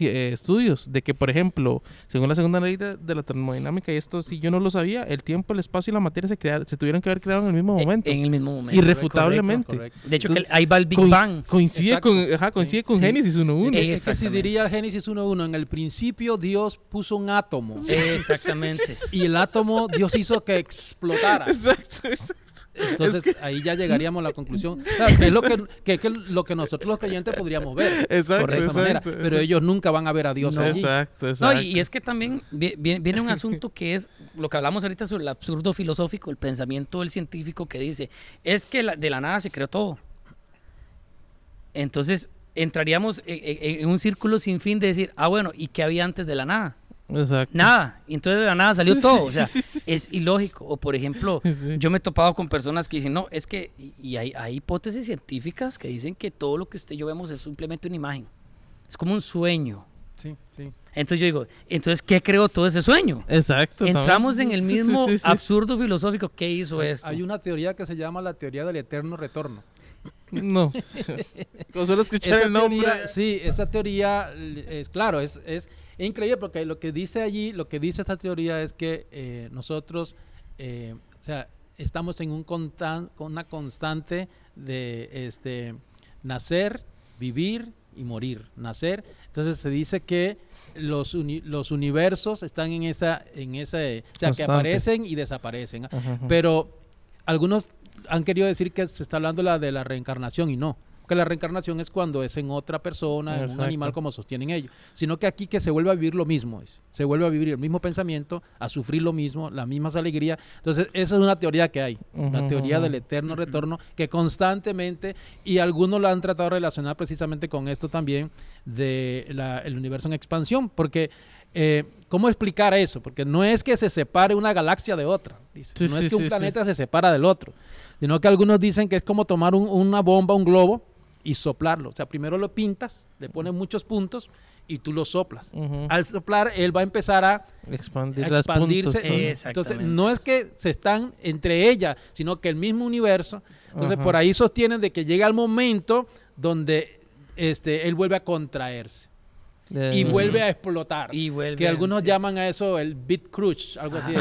estudios, de que por ejemplo, según la segunda ley de la termodinámica, y esto si yo no lo sabía, el tiempo, el espacio y la materia se tuvieron que haber creado en el mismo momento. En el mismo momento. Irrefutablemente. Correcto. De hecho, entonces, ahí va el Big Bang. Coincide con Génesis 1.1. Es que si diría Génesis 1.1, en el principio Dios puso un átomo. Exactamente. Y el átomo Dios hizo que explotara. Exacto. Entonces ahí ya llegaríamos a la conclusión, o sea, que es lo que nosotros los creyentes podríamos ver. Exacto, de esa manera, pero ellos nunca van a ver a Dios allí. Exacto. No, y es que también viene un asunto que es lo que hablamos ahorita sobre el absurdo filosófico, el pensamiento del científico que dice, es que de la nada se creó todo. Entonces entraríamos en un círculo sin fin de decir, bueno, ¿y qué había antes de la nada? Exacto. Nada, y entonces de la nada salió todo, o sea, es ilógico. O por ejemplo, yo me he topado con personas que dicen, no, es que, y hay hipótesis científicas que dicen que todo lo que usted y yo vemos es simplemente una imagen, es como un sueño. Sí. Entonces yo digo, entonces, ¿qué creó todo ese sueño? Exacto. Entramos en el mismo absurdo filosófico. ¿Qué hizo esto? Hay una teoría que se llama la teoría del eterno retorno. No, con solo escuchar el nombre. Esa teoría es claro, es increíble porque lo que dice allí, lo que dice esta teoría es que nosotros, o sea, estamos en una constante de nacer, vivir y morir, nacer. Entonces se dice que los universos están en esa, o sea, constante, que aparecen y desaparecen. Pero algunos han querido decir que se está hablando de la reencarnación y no. Que la reencarnación es cuando es en otra persona, en un animal, como sostienen ellos. Sino que aquí que se vuelve a vivir lo mismo. Se vuelve a vivir el mismo pensamiento, a sufrir lo mismo, las mismas alegrías. Entonces, esa es una teoría que hay. La teoría del eterno retorno, que constantemente, y algunos lo han tratado de relacionar precisamente con esto también, el universo en expansión. Porque, ¿cómo explicar eso? Porque no es que se separe una galaxia de otra. No es que un planeta se separa del otro. Sino que algunos dicen que es como tomar una bomba, un globo, y soplarlo. O sea, primero lo pintas, le pones muchos puntos y tú lo soplas. Al soplar, él va a empezar a expandirse. Entonces, no es que se están entre ellas, sino que el mismo universo. Entonces, por ahí sostienen de que llega el momento donde él vuelve a contraerse. Y vuelve a explotar. Que algunos llaman a eso el Big Crunch, algo así.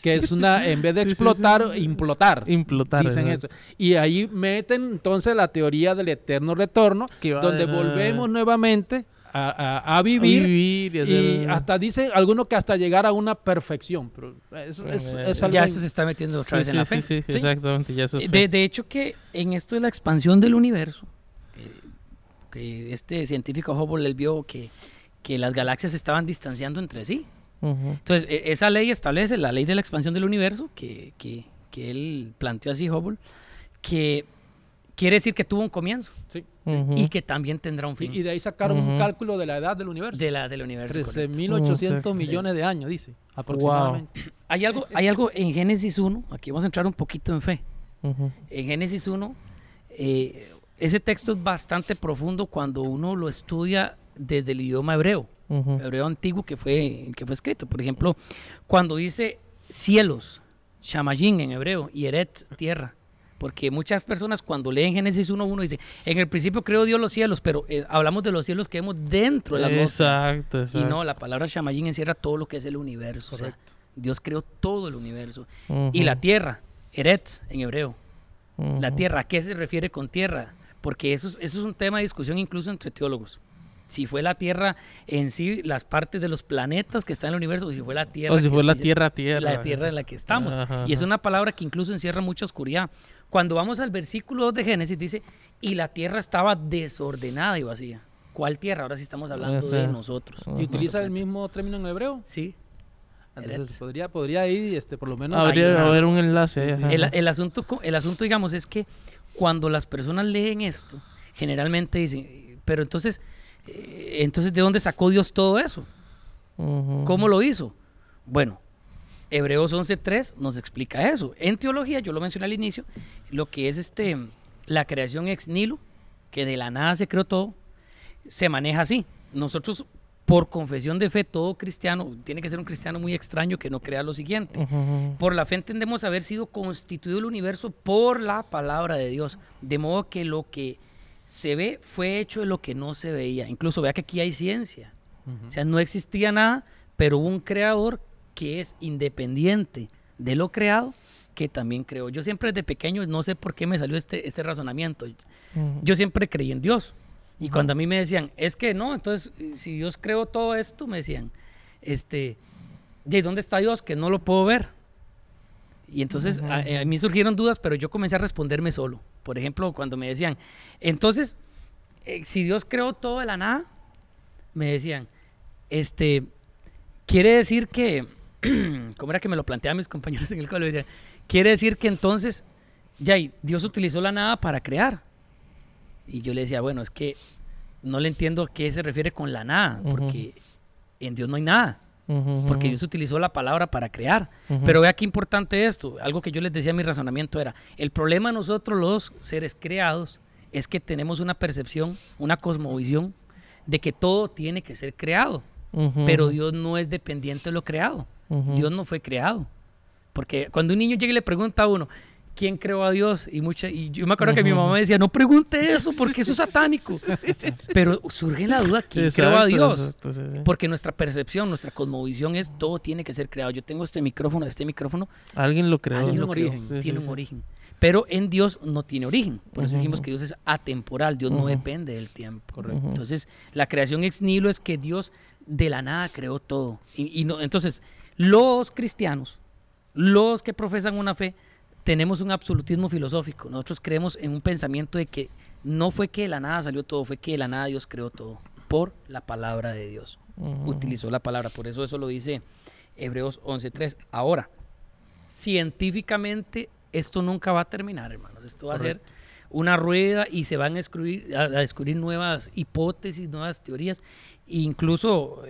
Que es en vez de explotar, implotar. Dicen eso. Y ahí meten entonces la teoría del eterno retorno, donde volvemos nuevamente a vivir y hasta dicen algunos que hasta llegar a una perfección. Pero ya eso se está metiendo otra vez en la fe. Sí, exactamente. Ya eso de hecho que en esto de la expansión del universo, que este científico Hubble él vio que las galaxias se estaban distanciando entre sí. Entonces, esa ley establece la ley de la expansión del universo, que él planteó así, Hubble, que quiere decir que tuvo un comienzo y que también tendrá un fin. Y de ahí sacaron un cálculo de la edad del universo. De la del universo. 13.800 millones de años, dice, aproximadamente. Wow. Hay algo en Génesis 1, aquí vamos a entrar un poquito en fe. En Génesis 1, ese texto es bastante profundo cuando uno lo estudia desde el idioma hebreo. Hebreo antiguo que fue escrito. Por ejemplo, cuando dice cielos, shamayim en hebreo, y eret, tierra. Porque muchas personas cuando leen Génesis 1.1 dicen, en el principio creó Dios los cielos, pero hablamos de los cielos que vemos dentro de la atmósfera. Exacto. Y no, la palabra shamayim encierra todo lo que es el universo. O sea, Dios creó todo el universo. Y la tierra, eret en hebreo. La tierra, ¿a qué se refiere con tierra? Porque eso es un tema de discusión incluso entre teólogos. Si fue la tierra en sí, las partes de los planetas que están en el universo, o si fue la tierra. O si fue la tierra tierra en la que estamos. Ajá, y es ajá. una palabra que incluso encierra mucha oscuridad. Cuando vamos al versículo 2 de Génesis, dice, y la tierra estaba desordenada y vacía. ¿Cuál tierra? Ahora sí estamos hablando Esa. de nosotros. Ajá. ¿Y utiliza el mismo término en hebreo? Sí. Entonces podría ir, por lo menos... Habría haber un enlace. Sí, ahí, sí. ajá. El asunto, digamos, es que cuando las personas leen esto, generalmente dicen, pero entonces, ¿de dónde sacó Dios todo eso? Ujú. ¿Cómo lo hizo? Bueno, Hebreos 11:3 nos explica eso. En teología, yo lo mencioné al inicio, lo que es la creación ex nihilo, que de la nada se creó todo, se maneja así. Nosotros, por confesión de fe, todo cristiano, tiene que ser un cristiano muy extraño que no crea lo siguiente. Ujú. Por la fe entendemos haber sido constituido el universo por la palabra de Dios, de modo que lo que se ve fue hecho de lo que no se veía. Incluso vea que aquí hay ciencia. O sea, no existía nada, pero hubo un creador que es independiente de lo creado, que también creó. Yo siempre desde pequeño, no sé por qué me salió este razonamiento. Ujú. Yo siempre creí en Dios. Y cuando a mí me decían, es que no, entonces, si Dios creó todo esto, me decían, ¿de dónde está Dios? Que no lo puedo ver. Y entonces a mí surgieron dudas, pero yo comencé a responderme solo. Por ejemplo, cuando me decían, entonces, si Dios creó todo de la nada, me decían, quiere decir que, ¿cómo era que me lo planteaban mis compañeros en el colegio? Decían, quiere decir que entonces, Dios utilizó la nada para crear. Y yo le decía, bueno, es que no le entiendo a qué se refiere con la nada, porque en Dios no hay nada. Ujú. Porque Dios utilizó la palabra para crear. Ujú. Pero vea qué importante esto. Algo que yo les decía, mi razonamiento era, el problema de nosotros los seres creados es que tenemos una percepción, una cosmovisión de que todo tiene que ser creado. Ujú. Pero Dios no es dependiente de lo creado. Ujú. Dios no fue creado. Porque cuando un niño llega y le pregunta a uno, ¿quién creó a Dios? Y yo me acuerdo que mi mamá me decía, no pregunte eso porque eso es satánico. Pero surge la duda, ¿quién creó a Dios? Exacto, sí, sí. Porque nuestra percepción, nuestra cosmovisión es todo tiene que ser creado. Yo tengo este micrófono Alguien lo creó. alguien lo creó, origen. Sí, tiene sí, un sí. origen. Pero en Dios no tiene origen. Por eso dijimos Ujú. que Dios es atemporal, Dios no Ujú. depende del tiempo. Correcto. Ujú. Entonces, la creación ex nihilo es que Dios de la nada creó todo. Y no, entonces, los cristianos, los que profesan una fe, tenemos un absolutismo filosófico. Nosotros creemos en un pensamiento de que no fue que de la nada salió todo, fue que de la nada Dios creó todo por la palabra de Dios. Ujú. Utilizó la palabra, por eso lo dice Hebreos 11:3. Ahora, científicamente esto nunca va a terminar, hermanos. Esto va a ser una rueda y se van a descubrir nuevas hipótesis, nuevas teorías. E incluso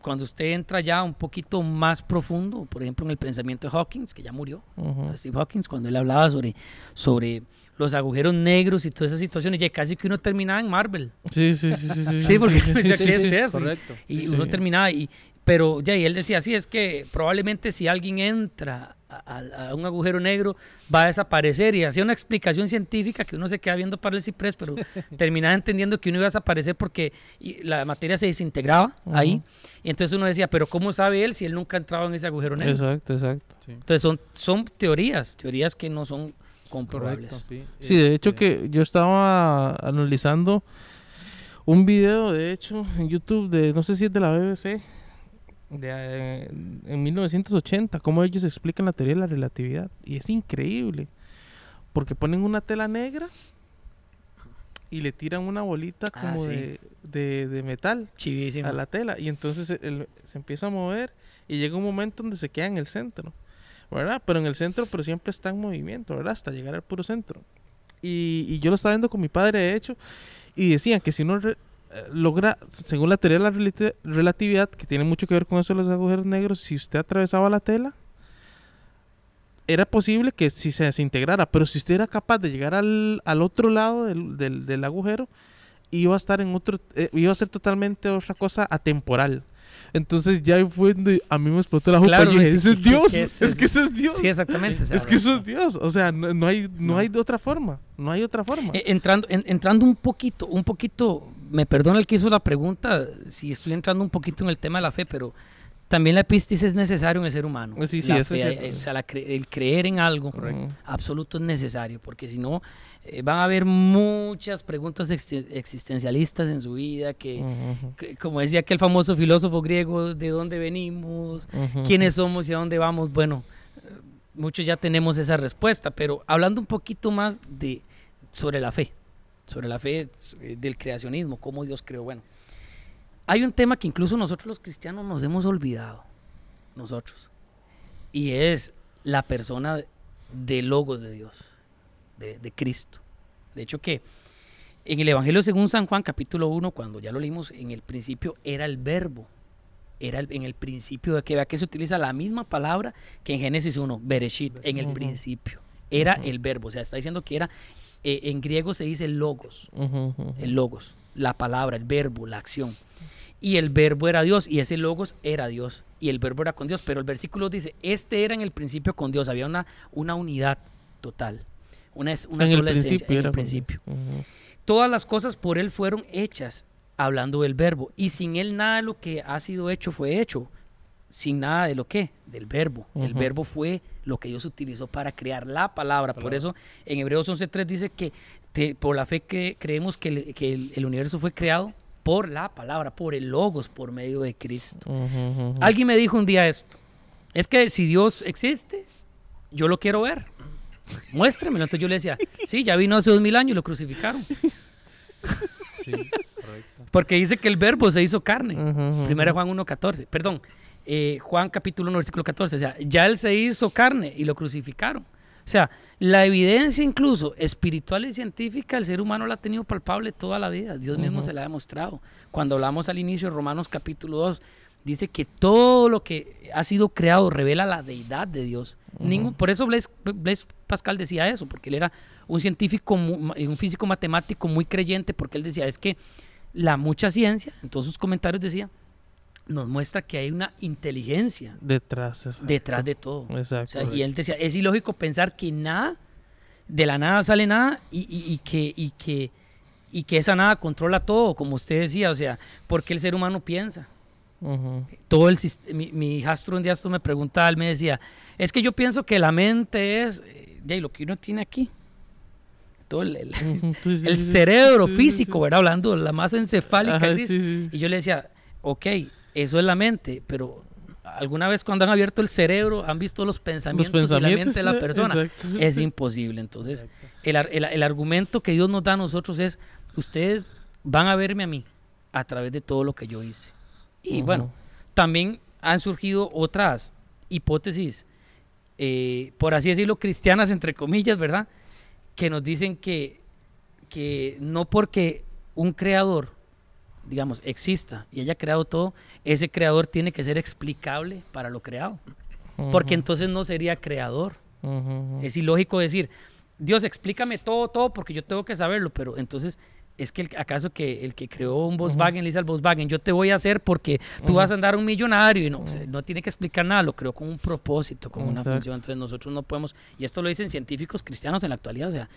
cuando usted entra ya un poquito más profundo, por ejemplo en el pensamiento de Hawkins, que ya murió, Ujú. Steve Hawkins, cuando él hablaba sobre los agujeros negros y todas esas situaciones, ya casi que uno terminaba en Marvel. Sí, sí, sí, sí, sí. Sí, porque sí, decía, sí, ¿qué sí. es eso? Correcto. Y Sí, uno sí. terminaba, pero ya, y él decía, sí, es que probablemente si alguien entra a un agujero negro va a desaparecer, y hacía una explicación científica que uno se queda viendo para el ciprés, pero terminaba entendiendo que uno iba a desaparecer porque la materia se desintegraba ahí, y entonces uno decía, pero ¿cómo sabe él si él nunca ha entrado en ese agujero negro? Exacto, exacto. Sí. Entonces son teorías que no son comprobables. Correcto, sí. Sí, de hecho que yo estaba analizando un video, de hecho, en YouTube, no sé si es de la BBC, en 1980, cómo ellos explican la teoría de la relatividad. Y es increíble, porque ponen una tela negra y le tiran una bolita como sí. de metal Chivísimo. a la tela, y entonces se empieza a mover y llega un momento donde se queda en el centro, ¿verdad? Pero en el centro, pero siempre está en movimiento, ¿verdad? Hasta llegar al puro centro. Y yo lo estaba viendo con mi padre, de hecho, y decían que si uno logra, según la teoría de la relatividad, que tiene mucho que ver con eso de los agujeros negros, si usted atravesaba la tela, era posible que si se desintegrara, pero si usted era capaz de llegar al otro lado del agujero, iba a estar en otro, iba a ser totalmente otra cosa atemporal. Entonces ya fue donde a mí me explotó la jupa, Claro, y dije, no, ese es ¿qué Dios, es es que ese es Dios. Sí, exactamente. o sea, Es que eso es Dios, o sea, no hay de otra forma, no hay otra forma. Entrando un poquito, me perdona el que hizo la pregunta, si estoy entrando un poquito en el tema de la fe, pero También la epístis es necesario en el ser humano. Sí, La eso es fe, cierto. o sea, el creer en algo absoluto es necesario, porque si no, van a haber muchas preguntas existencialistas en su vida, que, como decía aquel famoso filósofo griego, ¿de dónde venimos? ¿Quiénes somos y a dónde vamos? Bueno, muchos ya tenemos esa respuesta, pero hablando un poquito más sobre la fe del creacionismo, cómo Dios creó. Bueno, hay un tema que incluso nosotros los cristianos nos hemos olvidado, y es la persona de Logos de Dios, de Cristo. De hecho que en el Evangelio según San Juan, capítulo 1, cuando ya lo leímos, en el principio era el verbo, en el principio, de que vea que se utiliza la misma palabra que en Génesis 1, Bereshit, en el principio, era el verbo, o sea, está diciendo que era, en griego se dice logos, el logos, la palabra, el verbo, la acción. Y el verbo era Dios, y ese logos era Dios, y el verbo era con Dios. Pero el versículo dice, era en el principio con Dios. Había una unidad total, una sola esencia en el principio. Todas las cosas por Él fueron hechas, hablando del verbo. Y sin Él nada de lo que ha sido hecho fue hecho. Sin nada de lo que, del verbo. El verbo fue lo que Dios utilizó para crear la palabra. Por eso en Hebreos 11:3 dice que por la fe creemos que el universo fue creado por la palabra, por el logos, por medio de Cristo. Alguien me dijo un día esto: es que si Dios existe, yo lo quiero ver, muéstremelo. Entonces yo le decía, sí, ya vino hace 2000 años y lo crucificaron. Sí, correcto. Porque dice que el verbo se hizo carne. Primera Juan 1:14, perdón, Juan capítulo 1 versículo 14, o sea, ya Él se hizo carne y lo crucificaron. O sea, la evidencia incluso espiritual y científica el ser humano la ha tenido palpable toda la vida. Dios mismo se la ha demostrado. Cuando hablamos al inicio de Romanos capítulo 2, dice que todo lo que ha sido creado revela la deidad de Dios. Por eso Blaise Pascal decía eso, porque él era un científico, un físico matemático muy creyente, porque él decía, es que la mucha ciencia, en todos sus comentarios decía, nos muestra que hay una inteligencia detrás de todo. Exacto. O sea, y él decía, es ilógico pensar que de la nada sale nada y que esa nada controla todo, como usted decía. O sea, ¿por qué el ser humano piensa? Todo mi hijastro un día me preguntaba, él me decía, es que yo pienso que la mente es lo que uno tiene aquí. Todo el cerebro físico, ¿verdad? Hablando, la masa encefálica. Ajá, sí. Y yo le decía, ok, eso es la mente, pero ¿alguna vez cuando han abierto el cerebro han visto los pensamientos y la mente de la persona? Exacto. Es imposible. Entonces, el argumento que Dios nos da a nosotros es, ustedes van a verme a mí a través de todo lo que yo hice. Y bueno, también han surgido otras hipótesis, por así decirlo, cristianas, entre comillas, ¿verdad? Que nos dicen que no porque un creador, digamos, exista y haya creado todo, ese creador tiene que ser explicable para lo creado, porque entonces no sería creador. Es ilógico decir, Dios, explícame todo porque yo tengo que saberlo, pero entonces es que ¿acaso que el que creó un Volkswagen le dice al Volkswagen, yo te voy a hacer porque tú vas a andar un millonario? Y no, o sea, no tiene que explicar nada, lo creó con un propósito, con una función. Entonces nosotros no podemos, y esto lo dicen científicos cristianos en la actualidad, o sea,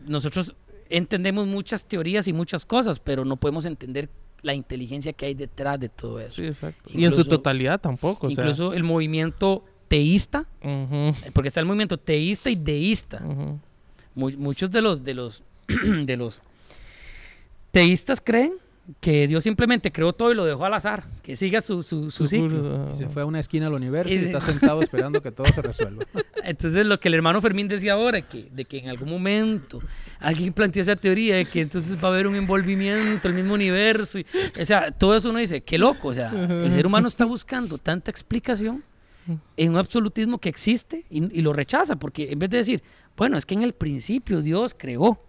nosotros entendemos muchas teorías y muchas cosas, pero no podemos entender la inteligencia que hay detrás de todo eso. Sí, exacto. Incluso, y en su totalidad tampoco. Incluso el movimiento teísta, porque está el movimiento teísta y deísta. Muchos de los teístas creen que Dios simplemente creó todo y lo dejó al azar, que siga su ciclo. Y se fue a una esquina del universo y está sentado esperando que todo se resuelva. Entonces, lo que el hermano Fermín decía ahora, de que en algún momento alguien planteó esa teoría de que entonces va a haber un envolvimiento, el mismo universo. O sea, todo eso uno dice, qué loco. O sea, el ser humano está buscando tanta explicación en un absolutismo que existe y lo rechaza, porque en vez de decir, bueno, es que en el principio Dios creó.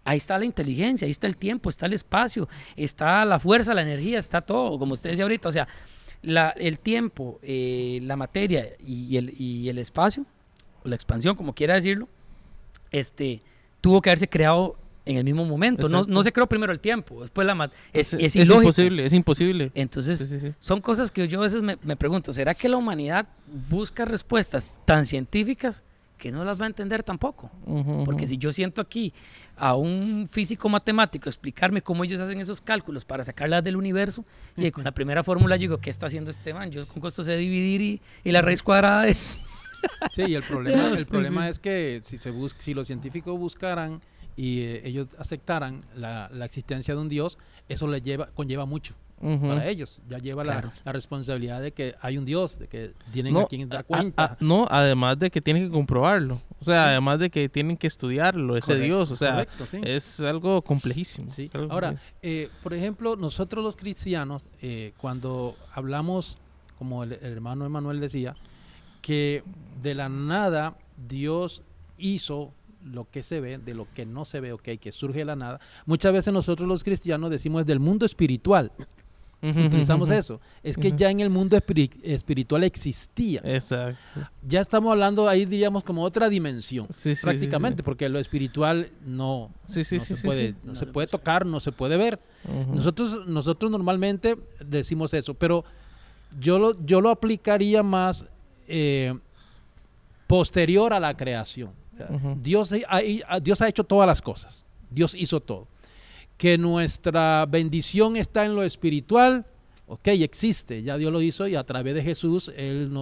Ahí está la inteligencia, ahí está el tiempo, está el espacio, está la fuerza, la energía, está todo, como usted decía ahorita. O sea, el tiempo, la materia y el espacio, o la expansión, como quiera decirlo, tuvo que haberse creado en el mismo momento. No se creó primero el tiempo, después la materia. Es ilógico. Es imposible. Entonces, sí. Son cosas que yo a veces me pregunto, ¿será que la humanidad busca respuestas tan científicas que no las va a entender tampoco. Porque si yo siento aquí a un físico matemático explicarme cómo ellos hacen esos cálculos para sacarlas del universo, y con la primera fórmula yo digo, ¿qué está haciendo este man? Yo con esto sé dividir y la raíz cuadrada de... Sí, y el problema es que si los científicos buscaran y ellos aceptaran la existencia de un Dios, eso conlleva mucho para ellos. Ya lleva la responsabilidad de que hay un Dios, de que tienen a quien dar cuenta. Además de que tienen que comprobarlo. O sea, además de que tienen que estudiarlo, ese Dios. O sea, sí. Es algo complejísimo. Sí. Ahora, por ejemplo, nosotros los cristianos, cuando hablamos, como el hermano Emanuel decía, que de la nada Dios hizo lo que se ve, de lo que no se ve, que surge de la nada. Muchas veces nosotros los cristianos decimos del mundo espiritual. Utilizamos eso. Es que ya en el mundo espiritual existía. Exacto. Ya estamos hablando ahí, diríamos, como otra dimensión, prácticamente, porque lo espiritual no se puede tocar, no se puede ver. Nosotros normalmente decimos eso, pero yo lo aplicaría más posterior a la creación. O sea, Dios ha hecho todas las cosas. Dios hizo todo. Que nuestra bendición está en lo espiritual, existe, ya Dios lo hizo y a través de Jesús Él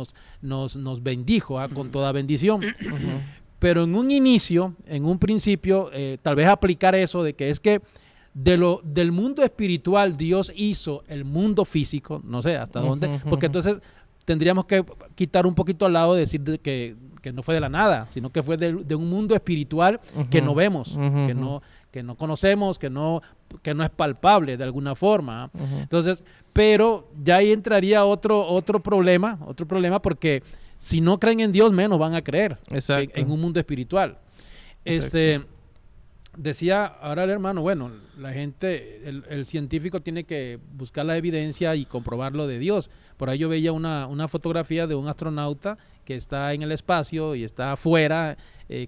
nos bendijo con toda bendición. Pero en un inicio, en un principio, tal vez aplicar eso de que es que del mundo espiritual Dios hizo el mundo físico, no sé hasta dónde, porque entonces tendríamos que quitar un poquito al lado de decir que no fue de la nada, sino que fue de un mundo espiritual que no vemos, que no conocemos, que no es palpable de alguna forma. Entonces, pero ya ahí entraría otro problema porque si no creen en Dios, menos van a creer en un mundo espiritual. Decía ahora el hermano, bueno, la gente, el científico tiene que buscar la evidencia y comprobarlo de Dios. Por ahí yo veía una fotografía de un astronauta que está en el espacio y está afuera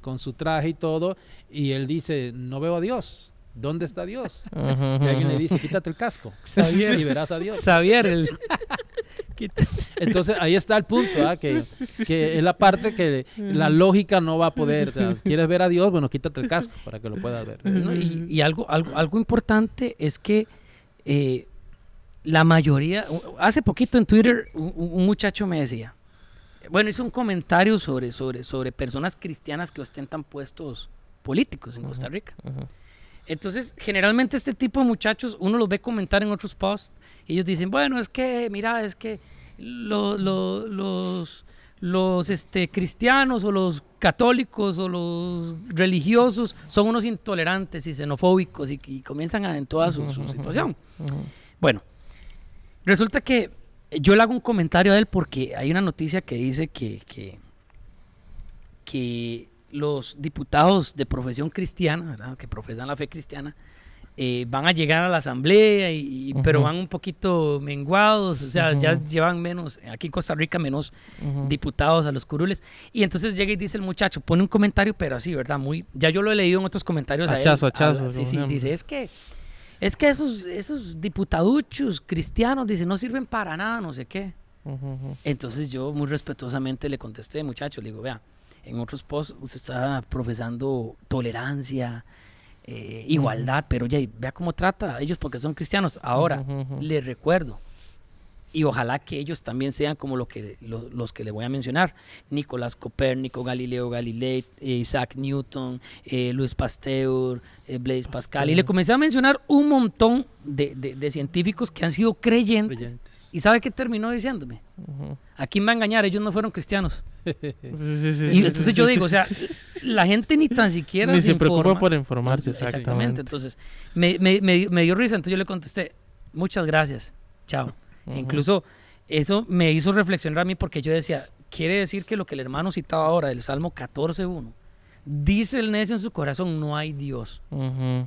con su traje y todo, y él dice, no veo a Dios. ¿Dónde está Dios? Y alguien le dice, quítate el casco y verás a Dios. Entonces ahí está el punto, que es la parte que la lógica no va a poder. O sea, ¿quieres ver a Dios? Bueno, quítate el casco para que lo puedas ver. Y algo importante es que la mayoría, hace poquito en Twitter un muchacho me decía, bueno, hizo un comentario sobre personas cristianas que ostentan puestos políticos en Costa Rica. Entonces, generalmente este tipo de muchachos, uno los ve comentar en otros posts y ellos dicen, bueno, es que, mira, es que los cristianos o los católicos o los religiosos son unos intolerantes y xenofóbicos y comienzan en toda su situación. Bueno, resulta que yo le hago un comentario a él porque hay una noticia que dice que los diputados de profesión cristiana, ¿verdad?, que profesan la fe cristiana, van a llegar a la asamblea, pero van un poquito menguados, o sea, ya llevan menos, aquí en Costa Rica, menos diputados a los curules. Y entonces llega y dice el muchacho, pone un comentario, pero así, ¿verdad? Ya yo lo he leído en otros comentarios. Hachazo. Sí, dice, es que esos diputaduchos cristianos, dice, no sirven para nada, no sé qué. Entonces yo muy respetuosamente le contesté, muchacho, le digo, vea, en otros posts usted está profesando tolerancia, igualdad, pero ya vea cómo trata a ellos porque son cristianos. Ahora, le recuerdo, y ojalá que ellos también sean como los que le voy a mencionar: Nicolás Copérnico, Galileo Galilei, Isaac Newton, Luis Pasteur, Blaise Pascal. Y le comencé a mencionar un montón de científicos que han sido creyentes. ¿Y sabe qué terminó diciéndome? ¿A quién va a engañar? Ellos no fueron cristianos. Y entonces yo digo, o sea, la gente ni tan siquiera ni se preocupa por informarse. Exactamente. Entonces me dio risa, entonces yo le contesté, muchas gracias, chao. Incluso eso me hizo reflexionar a mí porque yo decía, quiere decir que lo que el hermano citaba ahora del Salmo 14:1, dice el necio en su corazón, no hay Dios. O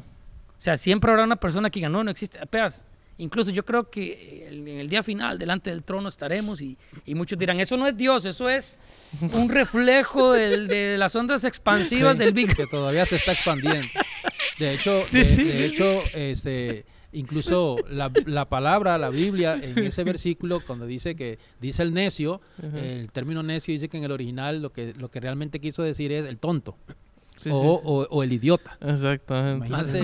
sea, siempre habrá una persona que diga, no existe. Apenas, incluso yo creo que en el día final delante del trono estaremos y muchos dirán, eso no es Dios, eso es un reflejo de las ondas expansivas del Big Bang. Que todavía se está expandiendo. De hecho, incluso la palabra, la Biblia, en ese versículo, cuando dice el necio, el término necio dice que en el original lo que realmente quiso decir es el tonto. O el idiota. Exactamente.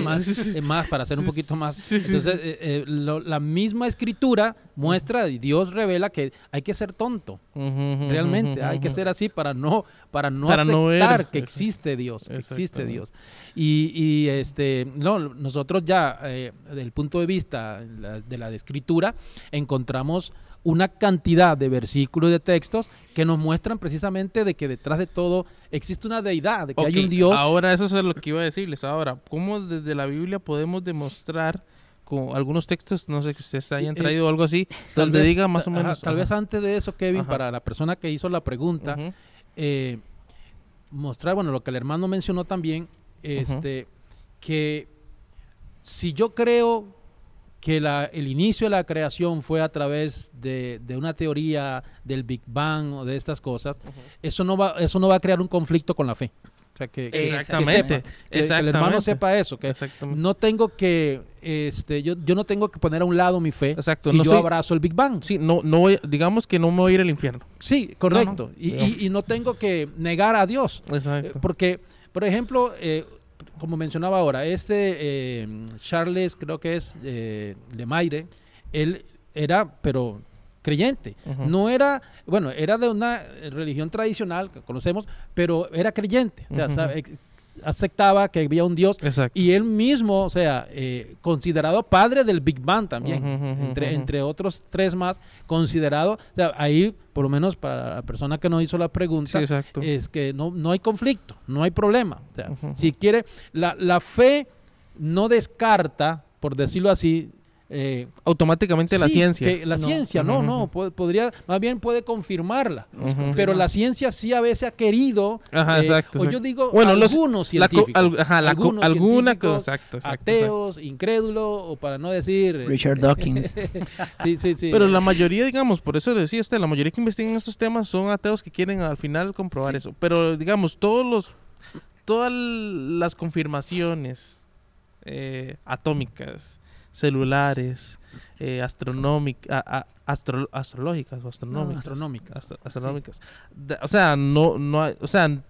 Más para hacer un poquito más. Sí. Entonces, la misma escritura muestra y Dios revela que hay que ser tonto. Realmente, hay que ser así para no aceptar que existe Dios. Y nosotros ya, desde el punto de vista de la escritura, encontramos una cantidad de versículos y de textos que nos muestran precisamente de que detrás de todo existe una deidad, de que hay un Dios. Ahora eso es lo que iba a decirles. Ahora, ¿cómo desde la Biblia podemos demostrar con algunos textos, no sé si ustedes hayan traído algo así, donde diga más o menos? Tal vez antes de eso, Kevin, para la persona que hizo la pregunta, mostrar, bueno, lo que el hermano mencionó también, que si yo creo que el inicio de la creación fue a través de una teoría del Big Bang o de estas cosas, eso no va a crear un conflicto con la fe. O sea, que el hermano sepa eso, que no tengo que, yo no tengo que poner a un lado mi fe si yo abrazo el Big Bang. Sí, digamos que no me voy a ir al infierno. Sí, correcto. Y no tengo que negar a Dios. Exacto. Porque, por ejemplo, como mencionaba ahora, Charles, creo que es Lemaire, él era, pero creyente. No era, bueno, era de una religión tradicional que conocemos, pero era creyente. O sea, aceptaba que había un Dios. Exacto. Y él mismo, o sea, considerado padre del Big Bang también, entre otros tres más, considerado, o sea, ahí, por lo menos para la persona que nos hizo la pregunta, es que no hay conflicto, no hay problema. O sea, si quiere, la fe no descarta, por decirlo así, automáticamente la ciencia. Ciencia podría, más bien puede confirmarla, pero la ciencia sí a veces ha querido, yo digo, bueno, algunos científicos, ateos, incrédulos, o para no decir Richard Dawkins. sí. Pero la mayoría, digamos, por eso decía usted, la mayoría que investigan estos temas son ateos que quieren al final comprobar eso. Pero digamos, todas las confirmaciones atómicas, celulares, astrológicas o astronómicas. O sea, no hay, o sea,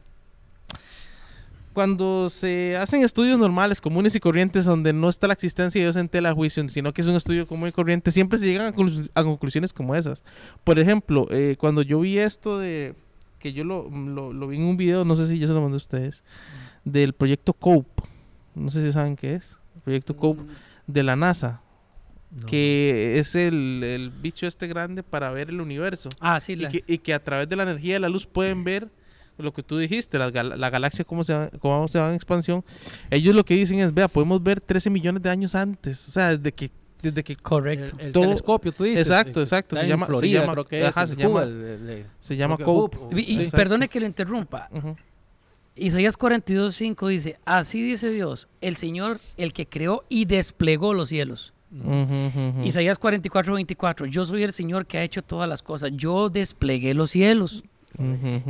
cuando se hacen estudios normales, comunes y corrientes, donde no está la existencia de Dios en tela de juicio, sino que es un estudio común y corriente, siempre se llegan a conclusiones como esas. Por ejemplo, cuando yo vi esto que yo lo vi en un video, no sé si yo se lo mandé a ustedes, del proyecto COPE, no sé si saben qué es, el proyecto COPE de la NASA, que es el bicho grande para ver el universo. Y que a través de la energía de la luz pueden ver lo que tú dijiste, la galaxia cómo se va en expansión. Ellos lo que dicen es, vea, podemos ver 13 millones de años antes, o sea, desde que correcto, el telescopio, tú dices. Exacto, se llama Florida, creo que se llama COPE. Y perdone que lo interrumpa. Isaías 42:5 dice, así dice Dios, el Señor, el que creó y desplegó los cielos. Isaías 44:24, yo soy el Señor que ha hecho todas las cosas, yo desplegué los cielos.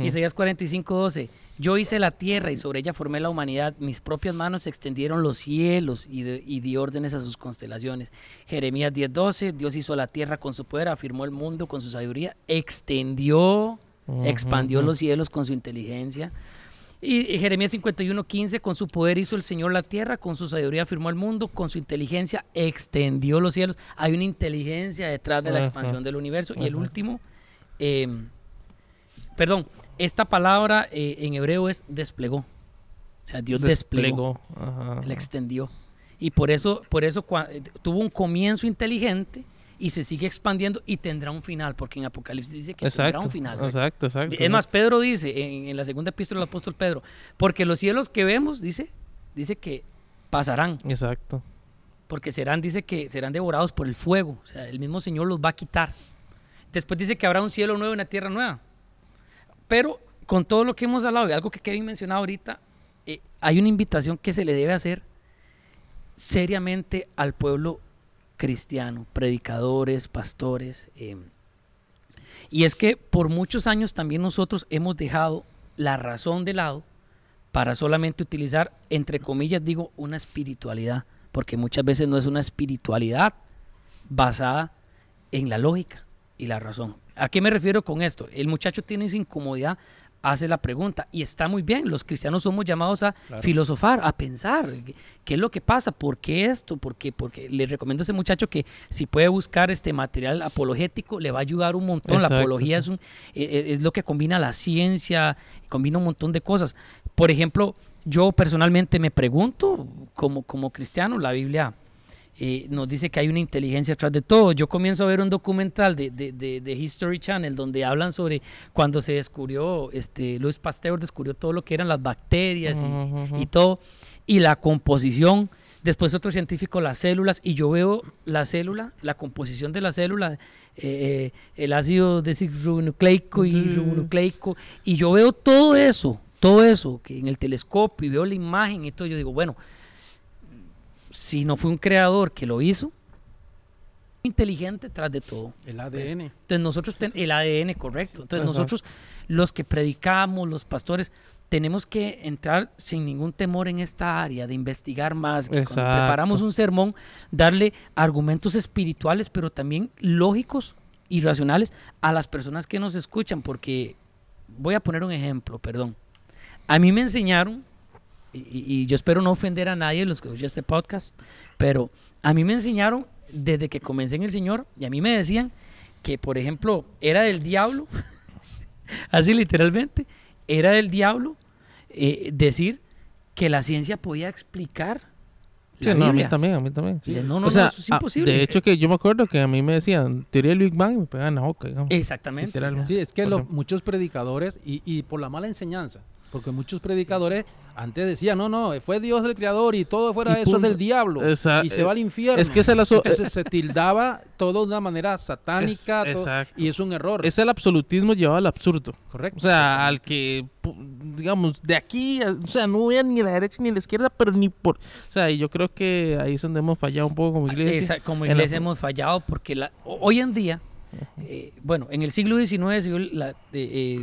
Isaías 45:12, yo hice la tierra y sobre ella formé la humanidad, mis propias manos extendieron los cielos y di órdenes a sus constelaciones. Jeremías 10:12, Dios hizo la tierra con su poder, afirmó el mundo con su sabiduría, expandió los cielos con su inteligencia. Y Jeremías 51:15, con su poder hizo el Señor la tierra, con su sabiduría afirmó el mundo, con su inteligencia extendió los cielos. Hay una inteligencia detrás de la expansión del universo. Y el último, esta palabra en hebreo es desplegó. O sea, Dios desplegó. Él extendió. Y por eso tuvo un comienzo inteligente y se sigue expandiendo y tendrá un final, porque en Apocalipsis dice que tendrá un final. Exacto. Es más, Pedro dice, en la segunda epístola del apóstol Pedro, porque los cielos que vemos, dice que pasarán. Exacto. Porque dice que serán devorados por el fuego, o sea, el mismo Señor los va a quitar. Después dice que habrá un cielo nuevo y una tierra nueva. Pero con todo lo que hemos hablado y algo que Kevin mencionaba ahorita, hay una invitación que se le debe hacer seriamente al pueblo cristiano, predicadores, pastores, y es que por muchos años también nosotros hemos dejado la razón de lado para solamente utilizar, entre comillas digo, una espiritualidad porque muchas veces no es una espiritualidad basada en la lógica y la razón. ¿A qué me refiero con esto? El muchacho tiene esa incomodidad, hace la pregunta y está muy bien. Los cristianos somos llamados a filosofar, a pensar qué es lo que pasa, por qué esto, porque le recomiendo a ese muchacho que si puede buscar este material apologético le va a ayudar un montón. Exacto, la apología es lo que combina la ciencia, combina un montón de cosas. Por ejemplo, yo personalmente me pregunto, como cristiano, la Biblia nos dice que hay una inteligencia atrás de todo. Yo comienzo a ver un documental de History Channel donde hablan sobre cuando se descubrió, Louis Pasteur descubrió todo lo que eran las bacterias y todo, y la composición. Después otro científico, las células, y yo veo la célula, la composición de la célula, el ácido desoxirribonucleico y ribonucleico, y yo veo todo eso que en el telescopio, y veo la imagen y todo. Yo digo, bueno, si no fue un creador que lo hizo, inteligente tras de todo. El ADN. Entonces nosotros, el ADN, correcto. Entonces nosotros, los que predicamos, los pastores, tenemos que entrar sin ningún temor en esta área de investigar más. Que cuando preparamos un sermón, darle argumentos espirituales, pero también lógicos y racionales a las personas que nos escuchan, porque voy a poner un ejemplo, perdón. A mí me enseñaron, y yo espero no ofender a nadie los que escuchan este podcast, pero a mí me enseñaron desde que comencé en el Señor, y a mí me decían que, por ejemplo, era del diablo, así literalmente, era del diablo decir que la ciencia podía explicar la Biblia. A mí también. Sí. No, eso es imposible. De hecho, que yo me acuerdo que a mí me decían teoría del Big Bang y me pegaban la boca, digamos. Exactamente. Sí, es que muchos predicadores, y por la mala enseñanza, porque muchos predicadores antes decían, no, fue Dios el creador y todo fuera eso es del diablo, y se va al infierno. Es que entonces se tildaba todo de una manera satánica, y es un error. Es el absolutismo llevado al absurdo. Correcto. O sea, al que, digamos, de aquí, o sea, no vean ni la derecha ni la izquierda, pero ni por... O sea, y yo creo que ahí es donde hemos fallado un poco como iglesia. Como iglesia hemos fallado porque hoy en día, bueno, en el siglo XIX se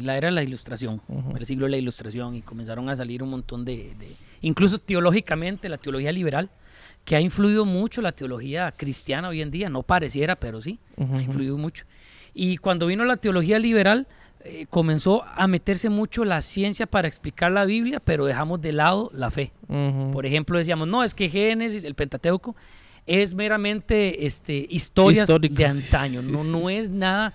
la era de la Ilustración, el siglo de la Ilustración, y comenzaron a salir un montón incluso teológicamente, la teología liberal, que ha influido mucho la teología cristiana hoy en día, no pareciera, pero sí, ha influido mucho. Y cuando vino la teología liberal, comenzó a meterse mucho la ciencia para explicar la Biblia, pero dejamos de lado la fe. Por ejemplo, decíamos, no, es que Génesis, el Pentateuco, es meramente historias de antaño, no es nada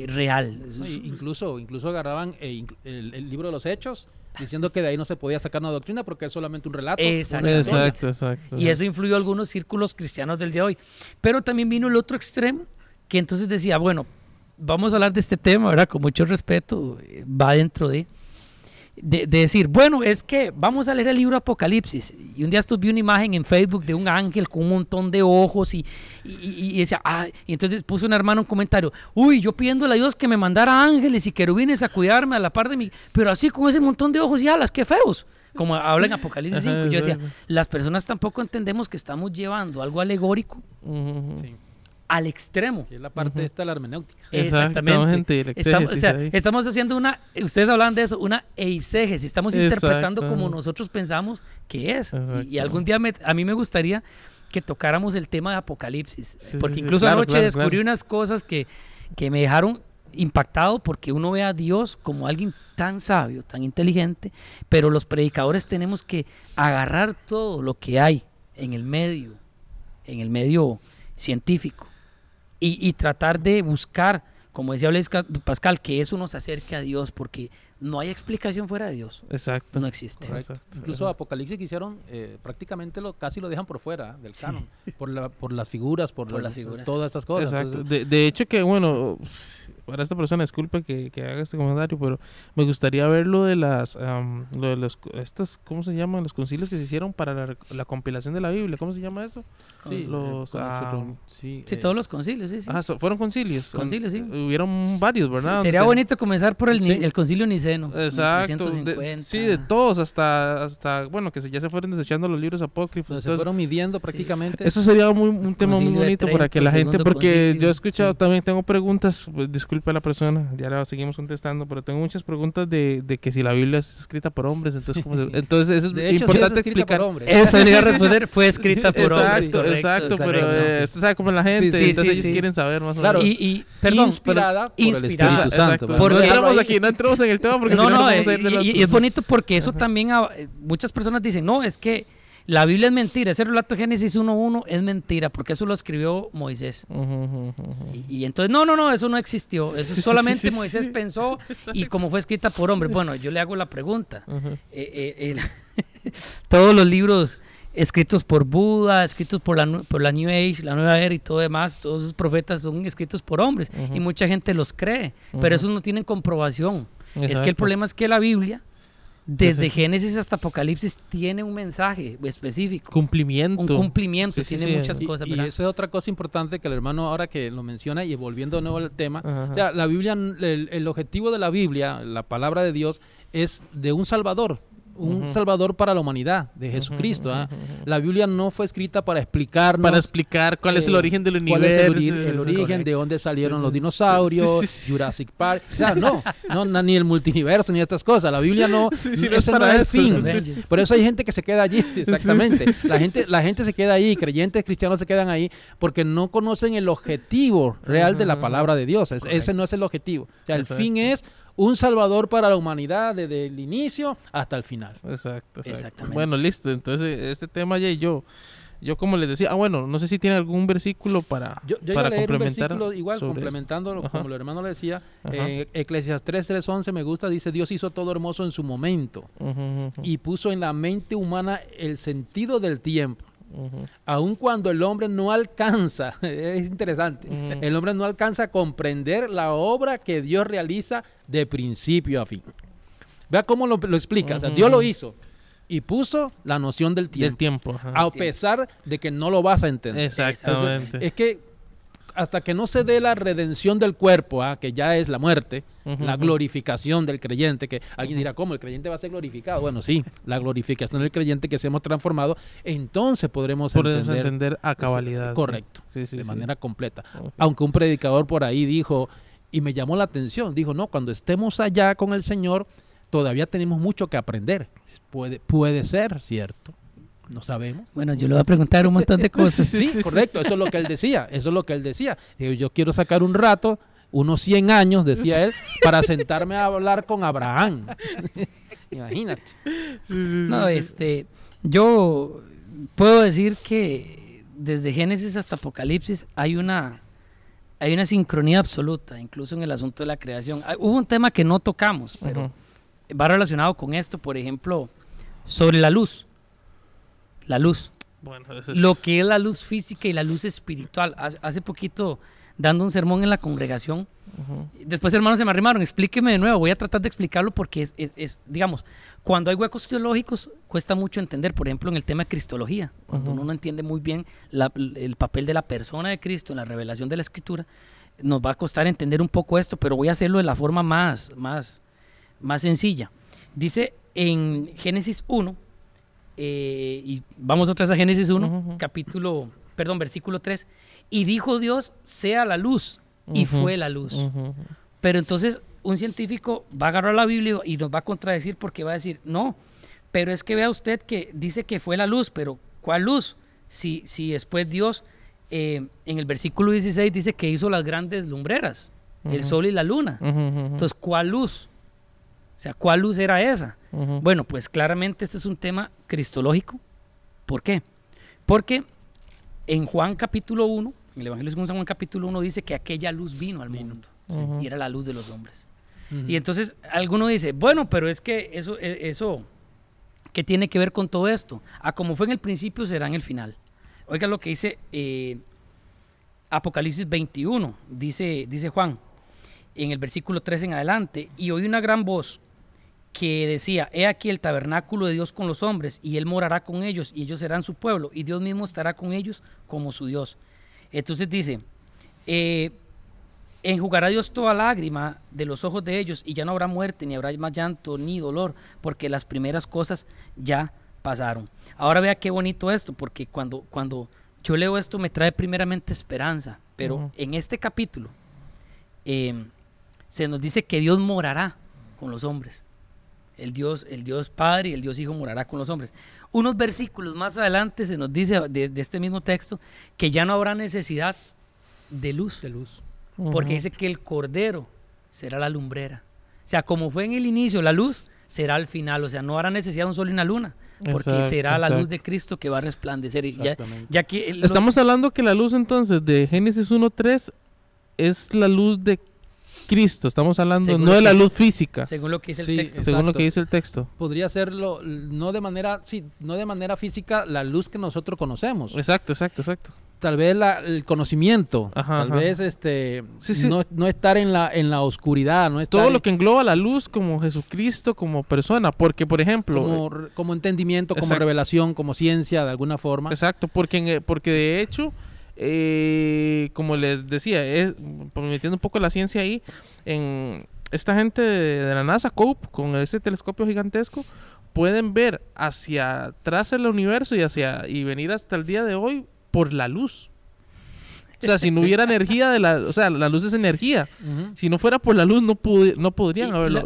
real. Incluso agarraban el libro de los Hechos, diciendo que de ahí no se podía sacar una doctrina porque es solamente un relato. Exacto. Y eso influyó a algunos círculos cristianos del día de hoy. Pero también vino el otro extremo, que entonces decía, bueno, vamos a hablar de este tema, ¿verdad? Con mucho respeto, va dentro de decir, bueno, es que vamos a leer el libro Apocalipsis, y un día vi una imagen en Facebook de un ángel con un montón de ojos y decía, y entonces puso un hermano un comentario, uy, yo pidiéndole a Dios que me mandara ángeles y querubines a cuidarme a la par de mí, pero así con ese montón de ojos y alas, qué feos, como habla en Apocalipsis 5. Yo decía, las personas tampoco entendemos que estamos llevando algo alegórico al extremo. Que es la parte esta de la hermenéutica. Exactamente. Estamos haciendo ustedes hablan de eso, una eisegesis. Estamos interpretando como nosotros pensamos que es. Y algún día a mí me gustaría que tocáramos el tema de Apocalipsis. Porque incluso anoche descubrí unas cosas que me dejaron impactado, porque uno ve a Dios como alguien tan sabio, tan inteligente, pero los predicadores tenemos que agarrar todo lo que hay en el medio científico, y tratar de buscar, como decía Blaise Pascal, que eso nos acerque a Dios, porque no hay explicación fuera de Dios. Exacto. No existe. Incluso Apocalipsis que hicieron, prácticamente casi lo dejan por fuera del canon, por las figuras, por todas estas cosas. Exacto. Entonces, de hecho que, bueno, para esta persona, disculpe que haga este comentario, pero me gustaría ver lo de estos, ¿cómo se llaman? Los concilios que se hicieron para la compilación de la Biblia. ¿Cómo se llama eso? Sí, todos los concilios, sí. Fueron concilios. Concilios, sí. Hubieron varios, ¿verdad? Sería bonito comenzar por el concilio niceno. Exacto. 350. De todos, hasta bueno, que ya se fueron desechando los libros apócrifos. Se fueron midiendo prácticamente. Eso sería un tema muy bonito para que la gente, porque yo he escuchado también, tengo preguntas, disculpe a la persona, ya la seguimos contestando, pero tengo muchas preguntas de que si la Biblia es escrita por hombres, entonces, entonces es De hecho, importante sí es escrita explicar. por hombres. Eso le iba a Sí, sí, sí. responder, fue escrita por hombres. Exacto, Correcto, exacto, está pero correcto. usted sabe cómo es la gente, Sí, sí, entonces sí, ellos sí. quieren saber más o Claro. menos. Perdón, Inspirada por el inspirada. Espíritu Santo. Exacto, ¿verdad? Porque- no entramos aquí, no entramos en el tema porque No, si no, no, nos vamos a ir de los- y es bonito porque eso también, muchas personas dicen, no, es que la Biblia es mentira, ese relato de Génesis 1:1 es mentira, porque eso lo escribió Moisés. Ujú, ujú, ujú. Y entonces, no, eso no existió, eso solamente sí, Moisés sí. pensó y como fue escrita por hombres. Bueno, yo le hago la pregunta. Ujú. Todos los libros escritos por Buda, escritos por la New Age, la Nueva Era y todo demás, todos esos profetas son escritos por hombres Ujú. y mucha gente los cree, Ujú. pero esos no tienen comprobación. Es que el Exacto. problema es que la Biblia, desde Sí, sí. Génesis hasta Apocalipsis, tiene un mensaje específico, Cumplimiento. un cumplimiento, Sí, sí, tiene sí. muchas cosas, Y ¿verdad? esa es otra cosa importante que el hermano ahora que lo menciona y volviendo de nuevo al tema, Ajá. o sea, la Biblia, el objetivo de la Biblia, la palabra de Dios, es de un Salvador. Un Ujú. Salvador para la humanidad, de Jesucristo. Ujú, ¿ah? ujú, ujú. La Biblia no fue escrita para explicarnos Para explicar cuál es el origen del cuál es universo. el origen, correcto. de dónde salieron Sí, los sí, dinosaurios, sí, sí, sí. Jurassic Park. O sea, ni el multiverso, ni estas cosas. La Biblia no, Sí, sí, no es ese no para es el eso, fin. sí, sí. Por eso hay gente que se queda allí, exactamente. sí, La gente se queda ahí, creyentes cristianos se quedan ahí, porque no conocen el objetivo real de la palabra de Dios. Ese no es el objetivo. O sea, el Exacto. fin es un salvador para la humanidad desde el inicio hasta el final. Exacto, exacto. Exactamente. Bueno, listo. Entonces, este tema ya yo como les decía, bueno, no sé si tiene algún versículo para Yo iba para a leer un complementar versículo igual, sobre complementándolo, Ajá. como el hermano le decía, Ajá. Eclesiastés 3:11 me gusta, dice, Dios hizo todo hermoso en su momento Ujú, ujú, y puso en la mente humana el sentido del tiempo. ujú. Aun cuando el hombre no alcanza, es interesante, Ujú. el hombre no alcanza a comprender la obra que Dios realiza de principio a fin. Vea cómo lo explica, o sea, Ujú. Dios lo hizo y puso la noción del Del tiempo, tiempo. ajá. a pesar de que no lo vas a entender. Exactamente. Es que hasta que no se dé la redención del cuerpo, que ya es la muerte, Ujú, la ujú. glorificación del creyente, que alguien dirá, ¿cómo? ¿El creyente va a ser glorificado? Bueno, sí, la glorificación del creyente que seamos transformados, entonces podremos Podemos entender entender a cabalidad. sí. correcto, Sí, sí, de sí. manera completa. Ok. Aunque un predicador por ahí dijo, y me llamó la atención, dijo, no, cuando estemos allá con el Señor, todavía tenemos mucho que aprender. Puede ser, ¿cierto? No sabemos. Bueno, yo le voy a preguntar un montón de cosas. Sí, correcto, eso es lo que él decía, eso es lo que él decía. Digo, yo quiero sacar un rato, unos 100 años, decía él, para sentarme a hablar con Abraham. Imagínate. No, yo puedo decir que desde Génesis hasta Apocalipsis hay una sincronía absoluta, incluso en el asunto de la creación. Hubo un tema que no tocamos, pero Ujú. va relacionado con esto, por ejemplo, sobre la luz. La luz. Bueno, eso es- Lo que es la luz física y la luz espiritual. Hace poquito, dando un sermón en la congregación, Ujú. después hermanos se me arrimaron, explíqueme de nuevo, voy a tratar de explicarlo porque digamos, cuando hay huecos teológicos cuesta mucho entender, por ejemplo en el tema de cristología, cuando Ujú. uno no entiende muy bien el papel de la persona de Cristo en la revelación de la Escritura, nos va a costar entender un poco esto, pero voy a hacerlo de la forma más sencilla. Dice en Génesis 1, y vamos otra vez a Génesis 1, Ujú. versículo 3, y dijo Dios, sea la luz, y Ujú. fue la luz. Ujú. Pero entonces un científico va a agarrar la Biblia y nos va a contradecir porque va a decir, no, pero es que vea usted que dice que fue la luz, pero ¿cuál luz? Si después Dios en el versículo 16 dice que hizo las grandes lumbreras, el Ujú. sol y la luna. Ujú, ujú. Entonces, ¿cuál luz? O sea, ¿cuál luz era esa? Ujú. Bueno, pues claramente este es un tema cristológico. ¿Por qué? Porque en Juan capítulo 1, en el Evangelio según San Juan capítulo 1 dice que aquella luz vino al mundo, ¿sí? Ujú. Y era la luz de los hombres. Ujú. Y entonces alguno dice, bueno, pero es que eso ¿qué tiene que ver con todo esto? Como fue en el principio, será en el final. Oiga lo que dice Apocalipsis 21, dice Juan, en el versículo 3 en adelante, y oí una gran voz que decía, he aquí el tabernáculo de Dios con los hombres, y Él morará con ellos, y ellos serán su pueblo, y Dios mismo estará con ellos como su Dios. Entonces dice, enjugará Dios toda lágrima de los ojos de ellos, y ya no habrá muerte, ni habrá más llanto, ni dolor, porque las primeras cosas ya pasaron. Ahora vea qué bonito esto, porque cuando yo leo esto me trae primeramente esperanza, pero Ujú. en este capítulo se nos dice que Dios morará con los hombres. El Dios Padre y el Dios Hijo morará con los hombres. Unos versículos más adelante se nos dice de este mismo texto que ya no habrá necesidad de luz. Porque dice que el Cordero será la lumbrera. O sea, como fue en el inicio la luz, será al final. O sea, no habrá necesidad de un sol y una luna, porque será la luz de Cristo que va a resplandecer. Ya que estamos hablando que la luz entonces de Génesis 1:3 es la luz de Cristo. Estamos hablando no de la luz física. Según lo que dice el texto. Según lo que dice el texto. Podría serlo no de manera física la luz que nosotros conocemos. Exacto. Tal vez el conocimiento, tal vez no estar en la oscuridad, no estar todo lo que engloba la luz como Jesucristo como persona, porque por ejemplo como entendimiento, como revelación, como ciencia de alguna forma. Exacto, porque de hecho como les decía, metiendo un poco la ciencia ahí, en esta gente de la NASA, COPE, con ese telescopio gigantesco, pueden ver hacia atrás el universo y venir hasta el día de hoy por la luz. O sea, si no hubiera energía la luz es energía. Si no fuera por la luz no podrían verlo.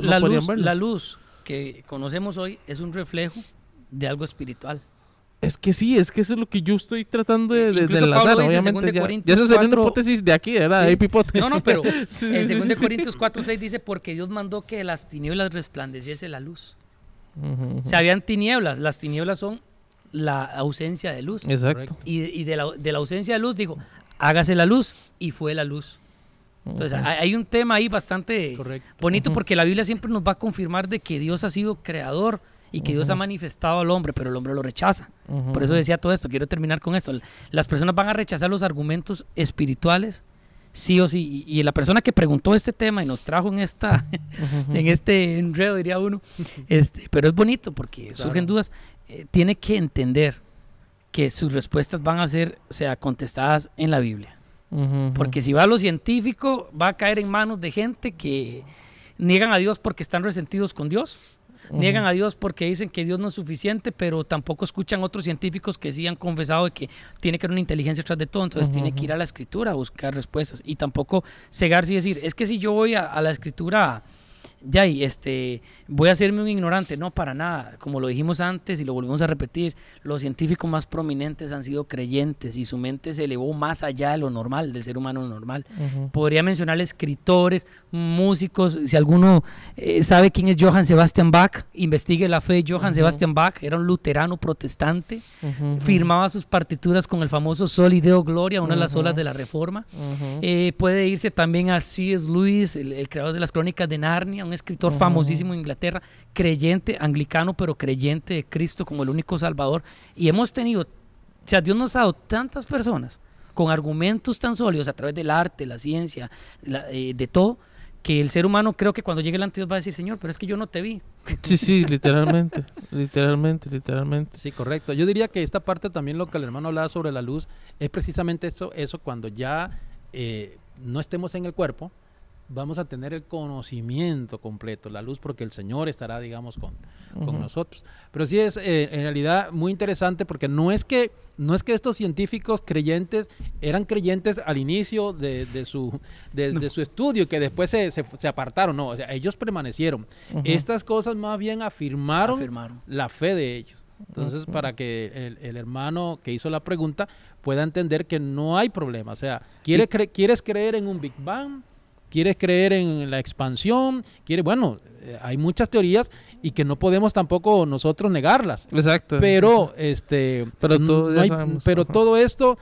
La luz que conocemos hoy es un reflejo de algo espiritual. Es que sí, es que eso es lo que yo estoy tratando de enlazar, obviamente. Ya eso sería una hipótesis de aquí, ¿verdad? Sí. Pipote. No, pero en 2 Corintios 4:6 dice, porque Dios mandó que de las tinieblas resplandeciese la luz. O sea, habían tinieblas. Las tinieblas son la ausencia de luz. Exacto. Y de la ausencia de luz dijo, hágase la luz, y fue la luz. Entonces hay un tema ahí bastante bonito, porque la Biblia siempre nos va a confirmar de que Dios ha sido creador y que Dios ha manifestado al hombre, pero el hombre lo rechaza. Por eso decía todo esto. Quiero terminar con esto. Las personas van a rechazar los argumentos espirituales sí o sí, y la persona que preguntó este tema y nos trajo en este enredo, diría uno, pero es bonito porque surgen dudas, tiene que entender que sus respuestas van a ser, o sea, contestadas en la Biblia. Porque si va a lo científico, va a caer en manos de gente que niegan a Dios porque están resentidos con Dios. Niegan a Dios porque dicen que Dios no es suficiente, pero tampoco escuchan otros científicos que sí han confesado de que tiene que haber una inteligencia detrás de todo. Entonces tiene que ir a la Escritura a buscar respuestas, y tampoco cegarse y decir, es que si yo voy a la Escritura voy a hacerme un ignorante. No, para nada. Como lo dijimos antes y lo volvemos a repetir, los científicos más prominentes han sido creyentes y su mente se elevó más allá de lo normal, del ser humano normal. Podría mencionar escritores, músicos. Si alguno sabe quién es Johann Sebastian Bach, investigue la fe de Johann Sebastian Bach. Era un luterano protestante, firmaba sus partituras con el famoso Soli Deo Gloria, una de las olas de la Reforma. Puede irse también a C.S. Lewis, el creador de las Crónicas de Narnia, un escritor famosísimo en Inglaterra, creyente, anglicano, pero creyente de Cristo como el único Salvador. Y hemos tenido, o sea, Dios nos ha dado tantas personas con argumentos tan sólidos a través del arte, la ciencia, de todo, que el ser humano, creo que cuando llegue delante de Dios va a decir, Señor, pero es que yo no te vi. Sí, literalmente. Sí, correcto. Yo diría que esta parte también, lo que el hermano hablaba sobre la luz, es precisamente eso cuando ya no estemos en el cuerpo, vamos a tener el conocimiento completo, la luz, porque el Señor estará, digamos, con nosotros. Pero sí es en realidad muy interesante, porque no es que estos científicos creyentes eran creyentes al inicio de su estudio, que después se apartaron. No, o sea, ellos permanecieron. Estas cosas más bien afirmaron la fe de ellos. Entonces, para que el hermano que hizo la pregunta pueda entender que no hay problema. O sea, ¿quieres creer en un Big Bang? ¿Quieres creer en la expansión? Hay muchas teorías y que no podemos tampoco nosotros negarlas. Exacto. Pero, todo esto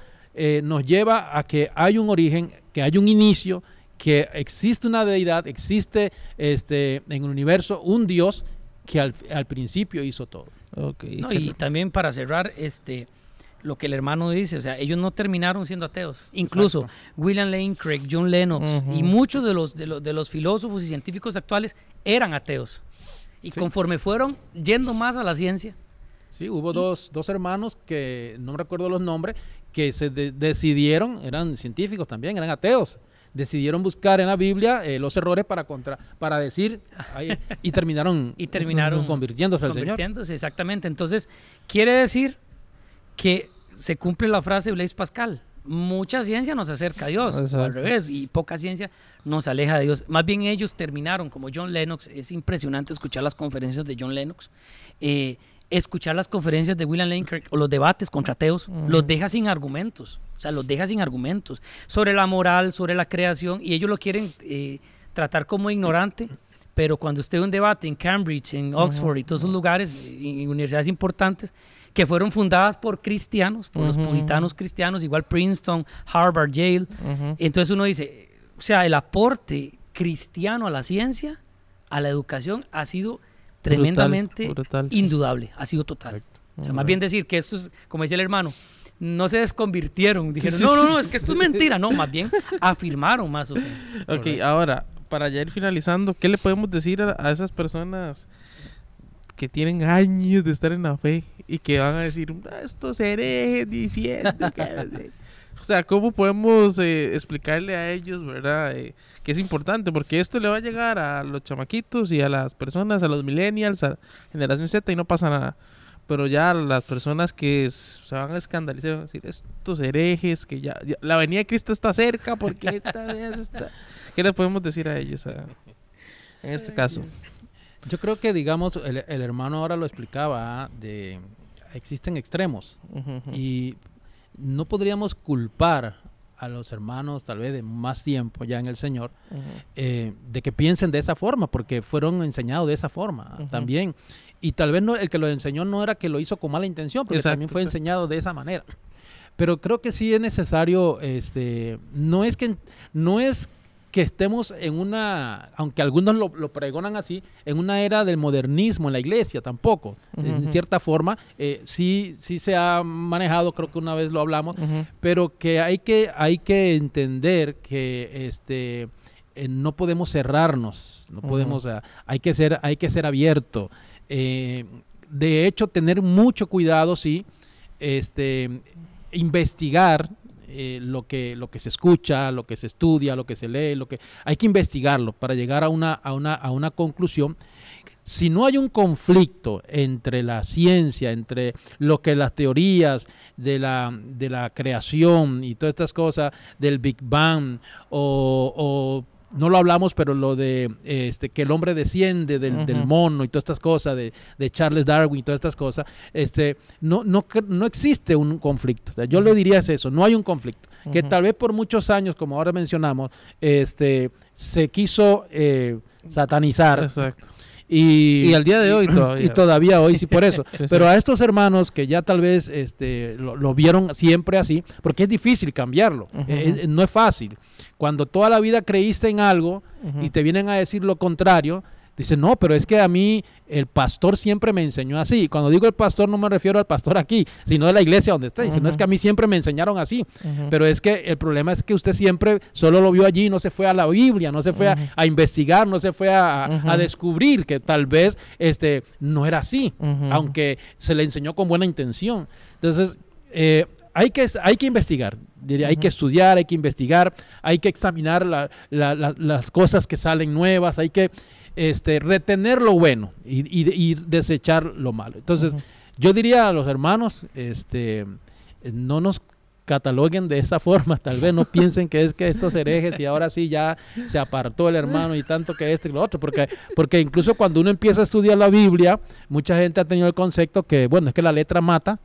nos lleva a que hay un origen, que hay un inicio, que existe una deidad, existe en el universo un Dios que al principio hizo todo. Okay, no, y también para cerrar, lo que el hermano dice, o sea, ellos no terminaron siendo ateos. Incluso William Lane Craig, John Lennox y muchos de los filósofos y científicos actuales eran ateos. Y conforme fueron yendo más a la ciencia. Sí, hubo dos hermanos que no me recuerdo los nombres, que se decidieron, eran científicos también, eran ateos. Decidieron buscar en la Biblia los errores para decir, y terminaron convirtiéndose al Señor. Exactamente. Entonces, quiere decir que se cumple la frase de Blaise Pascal. mucha ciencia nos acerca a Dios, o al revés, y poca ciencia nos aleja de Dios. Más bien ellos terminaron, como John Lennox, es impresionante escuchar las conferencias de John Lennox, escuchar las conferencias de William Lane Craig o los debates contra ateos, los deja sin argumentos, o sea, los deja sin argumentos sobre la moral, sobre la creación, y ellos lo quieren tratar como ignorante. Pero cuando usted ve un debate en Cambridge, en Oxford y todos esos lugares, en universidades importantes, que fueron fundadas por cristianos, por los puritanos cristianos, igual Princeton, Harvard, Yale, entonces uno dice, o sea, el aporte cristiano a la ciencia, a la educación, ha sido tremendamente brutal, indudable, ha sido total. O sea, más bien decir que esto es, como decía el hermano, no se desconvirtieron, dijeron, no, es que esto es mentira, no, más bien afirmaron más o menos. Ok, ahora, para ya ir finalizando, ¿qué le podemos decir a esas personas que tienen años de estar en la fe y que van a decir, estos herejes diciendo que... O sea, ¿cómo podemos explicarle a ellos, verdad? Que es importante, porque esto le va a llegar a los chamaquitos y a las personas, a los millennials, a la generación Z y no pasa nada. Pero ya las personas que se van a escandalizar, van a decir, estos herejes, que ya la venida de Cristo está cerca, porque está... ¿Qué les podemos decir a ellos en este caso? Yo creo que, digamos, el hermano ahora lo explicaba, existen extremos y no podríamos culpar a los hermanos tal vez de más tiempo ya en el Señor de que piensen de esa forma, porque fueron enseñados de esa forma también. Y tal vez el que lo enseñó no era que lo hizo con mala intención, porque también fue enseñado de esa manera. Pero creo que sí es necesario, no es que estemos en una, aunque algunos lo pregonan así, en una era del modernismo en la iglesia, tampoco. En cierta forma, sí se ha manejado, creo que una vez lo hablamos, pero que hay que entender que no podemos cerrarnos, no podemos, hay que ser abierto. De hecho, tener mucho cuidado, sí, investigar lo que se escucha, lo que se estudia, lo que se lee, hay que investigarlo para llegar a una conclusión. Si no hay un conflicto entre la ciencia, entre lo que las teorías de la creación y todas estas cosas del Big Bang o no lo hablamos, pero lo de que el hombre desciende del mono y todas estas cosas de Charles Darwin y todas estas cosas, no existe un conflicto. O sea, yo le diría eso, no hay un conflicto. Que tal vez por muchos años, como ahora mencionamos, se quiso satanizar. Exacto. Y al día de hoy todavía. Y todavía hoy, sí, por eso. Sí. Pero a estos hermanos que ya tal vez lo vieron siempre así, porque es difícil cambiarlo, no es fácil. Cuando toda la vida creíste en algo y te vienen a decir lo contrario, dices, no, pero es que a mí el pastor siempre me enseñó así. Cuando digo el pastor no me refiero al pastor aquí, sino de la iglesia donde está. Dice, no es que a mí siempre me enseñaron así, pero es que el problema es que usted siempre solo lo vio allí, no se fue a la Biblia, no se fue a investigar, no se fue a descubrir que tal vez no era así, aunque se le enseñó con buena intención. Entonces, hay que investigar, diría, hay que estudiar, hay que investigar, hay que examinar las cosas que salen nuevas, hay que retener lo bueno y desechar lo malo. Entonces, yo diría a los hermanos, no nos cataloguen de esa forma, tal vez no piensen que es que estos herejes y ahora sí ya se apartó el hermano y tanto que esto y lo otro, porque incluso cuando uno empieza a estudiar la Biblia, mucha gente ha tenido el concepto que, bueno, es que la letra mata,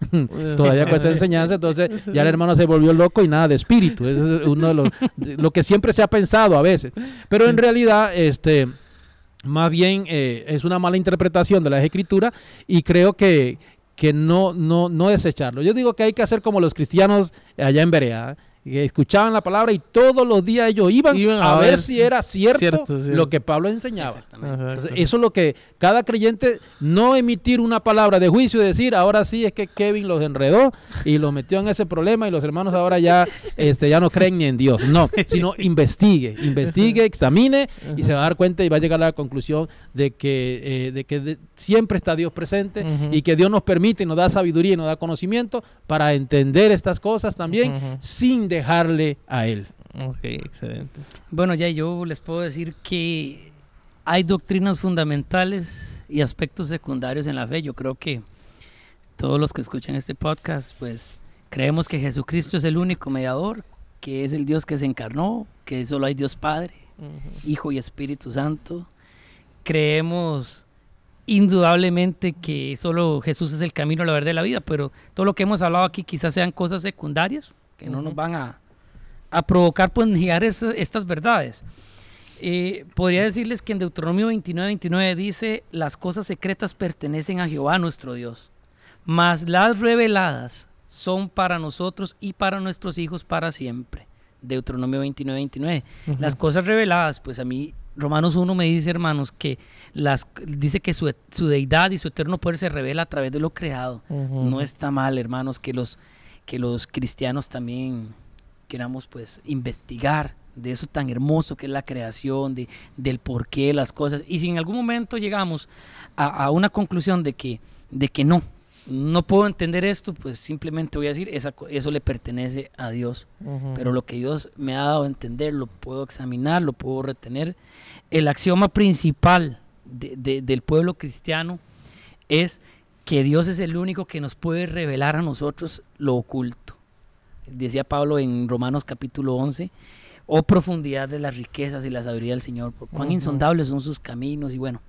todavía con esa enseñanza, entonces ya el hermano se volvió loco y nada de espíritu. Ese es uno de lo que siempre se ha pensado a veces, pero en realidad, más bien es una mala interpretación de las escrituras y creo que no desecharlo. Yo digo que hay que hacer como los cristianos allá en Berea, que escuchaban la palabra y todos los días ellos iban a ver si era cierto lo que Pablo enseñaba. Entonces, eso es lo que cada creyente, no emitir una palabra de juicio y decir, ahora sí es que Kevin los enredó y los metió en ese problema y los hermanos ahora ya no creen ni en Dios. No, sino investigue, examine y se va a dar cuenta y va a llegar a la conclusión de que siempre está Dios presente y que Dios nos permite y nos da sabiduría y nos da conocimiento para entender estas cosas también sin dejarle a Él. Ok, excelente. Bueno, ya yo les puedo decir que hay doctrinas fundamentales y aspectos secundarios en la fe. Yo creo que todos los que escuchan este podcast, pues Creemos que Jesucristo es el único mediador, que es el Dios que se encarnó, que solo hay Dios Padre, Hijo y Espíritu Santo. Creemos indudablemente que solo Jesús es el camino, la verdad y la vida, pero todo lo que hemos hablado aquí quizás sean cosas secundarias que no nos van a provocar pues negar estas verdades. Podría decirles que en Deuteronomio 29:29 dice: las cosas secretas pertenecen a Jehová nuestro Dios, mas las reveladas son para nosotros y para nuestros hijos para siempre. Deuteronomio 29:29. Las cosas reveladas, pues a mí Romanos 1 me dice, hermanos, que dice que su deidad y su eterno poder se revela a través de lo creado. No está mal, hermanos, que los cristianos también queramos pues investigar de eso tan hermoso que es la creación, del porqué de las cosas. Y si en algún momento llegamos a una conclusión de que no puedo entender esto, pues simplemente voy a decir, eso le pertenece a Dios. Pero lo que Dios me ha dado a entender, lo puedo examinar, lo puedo retener. El axioma principal del pueblo cristiano es que Dios es el único que nos puede revelar a nosotros lo oculto. Decía Pablo en Romanos capítulo 11, oh profundidad de las riquezas y la sabiduría del Señor, por cuán insondables son sus caminos. Y bueno,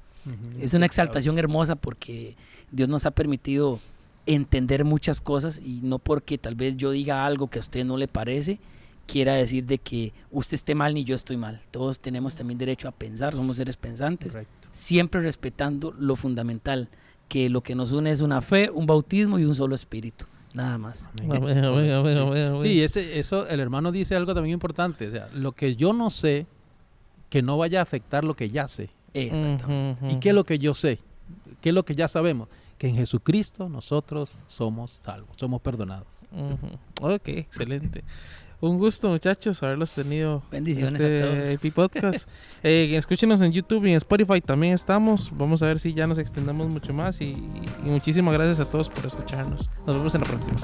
es una exaltación hermosa porque Dios nos ha permitido entender muchas cosas, y no porque tal vez yo diga algo que a usted no le parece, quiera decir de que usted esté mal ni yo estoy mal. Todos tenemos también derecho a pensar, somos seres pensantes. Correcto. Siempre respetando lo fundamental, que lo que nos une es una fe, un bautismo y un solo espíritu. Nada más. Sí, eso el hermano dice algo también importante. O sea, lo que yo no sé, que no vaya a afectar lo que ya sé. Exactamente. ¿Y qué es lo que yo sé? ¿Qué es lo que ya sabemos? Que en Jesucristo nosotros somos salvos, somos perdonados. Ok, excelente. Un gusto, muchachos, haberlos tenido. Bendiciones a todos. EP Podcast. Escúchenos en YouTube y en Spotify también estamos. Vamos a ver si ya nos extendemos mucho más. Y muchísimas gracias a todos por escucharnos. Nos vemos en la próxima.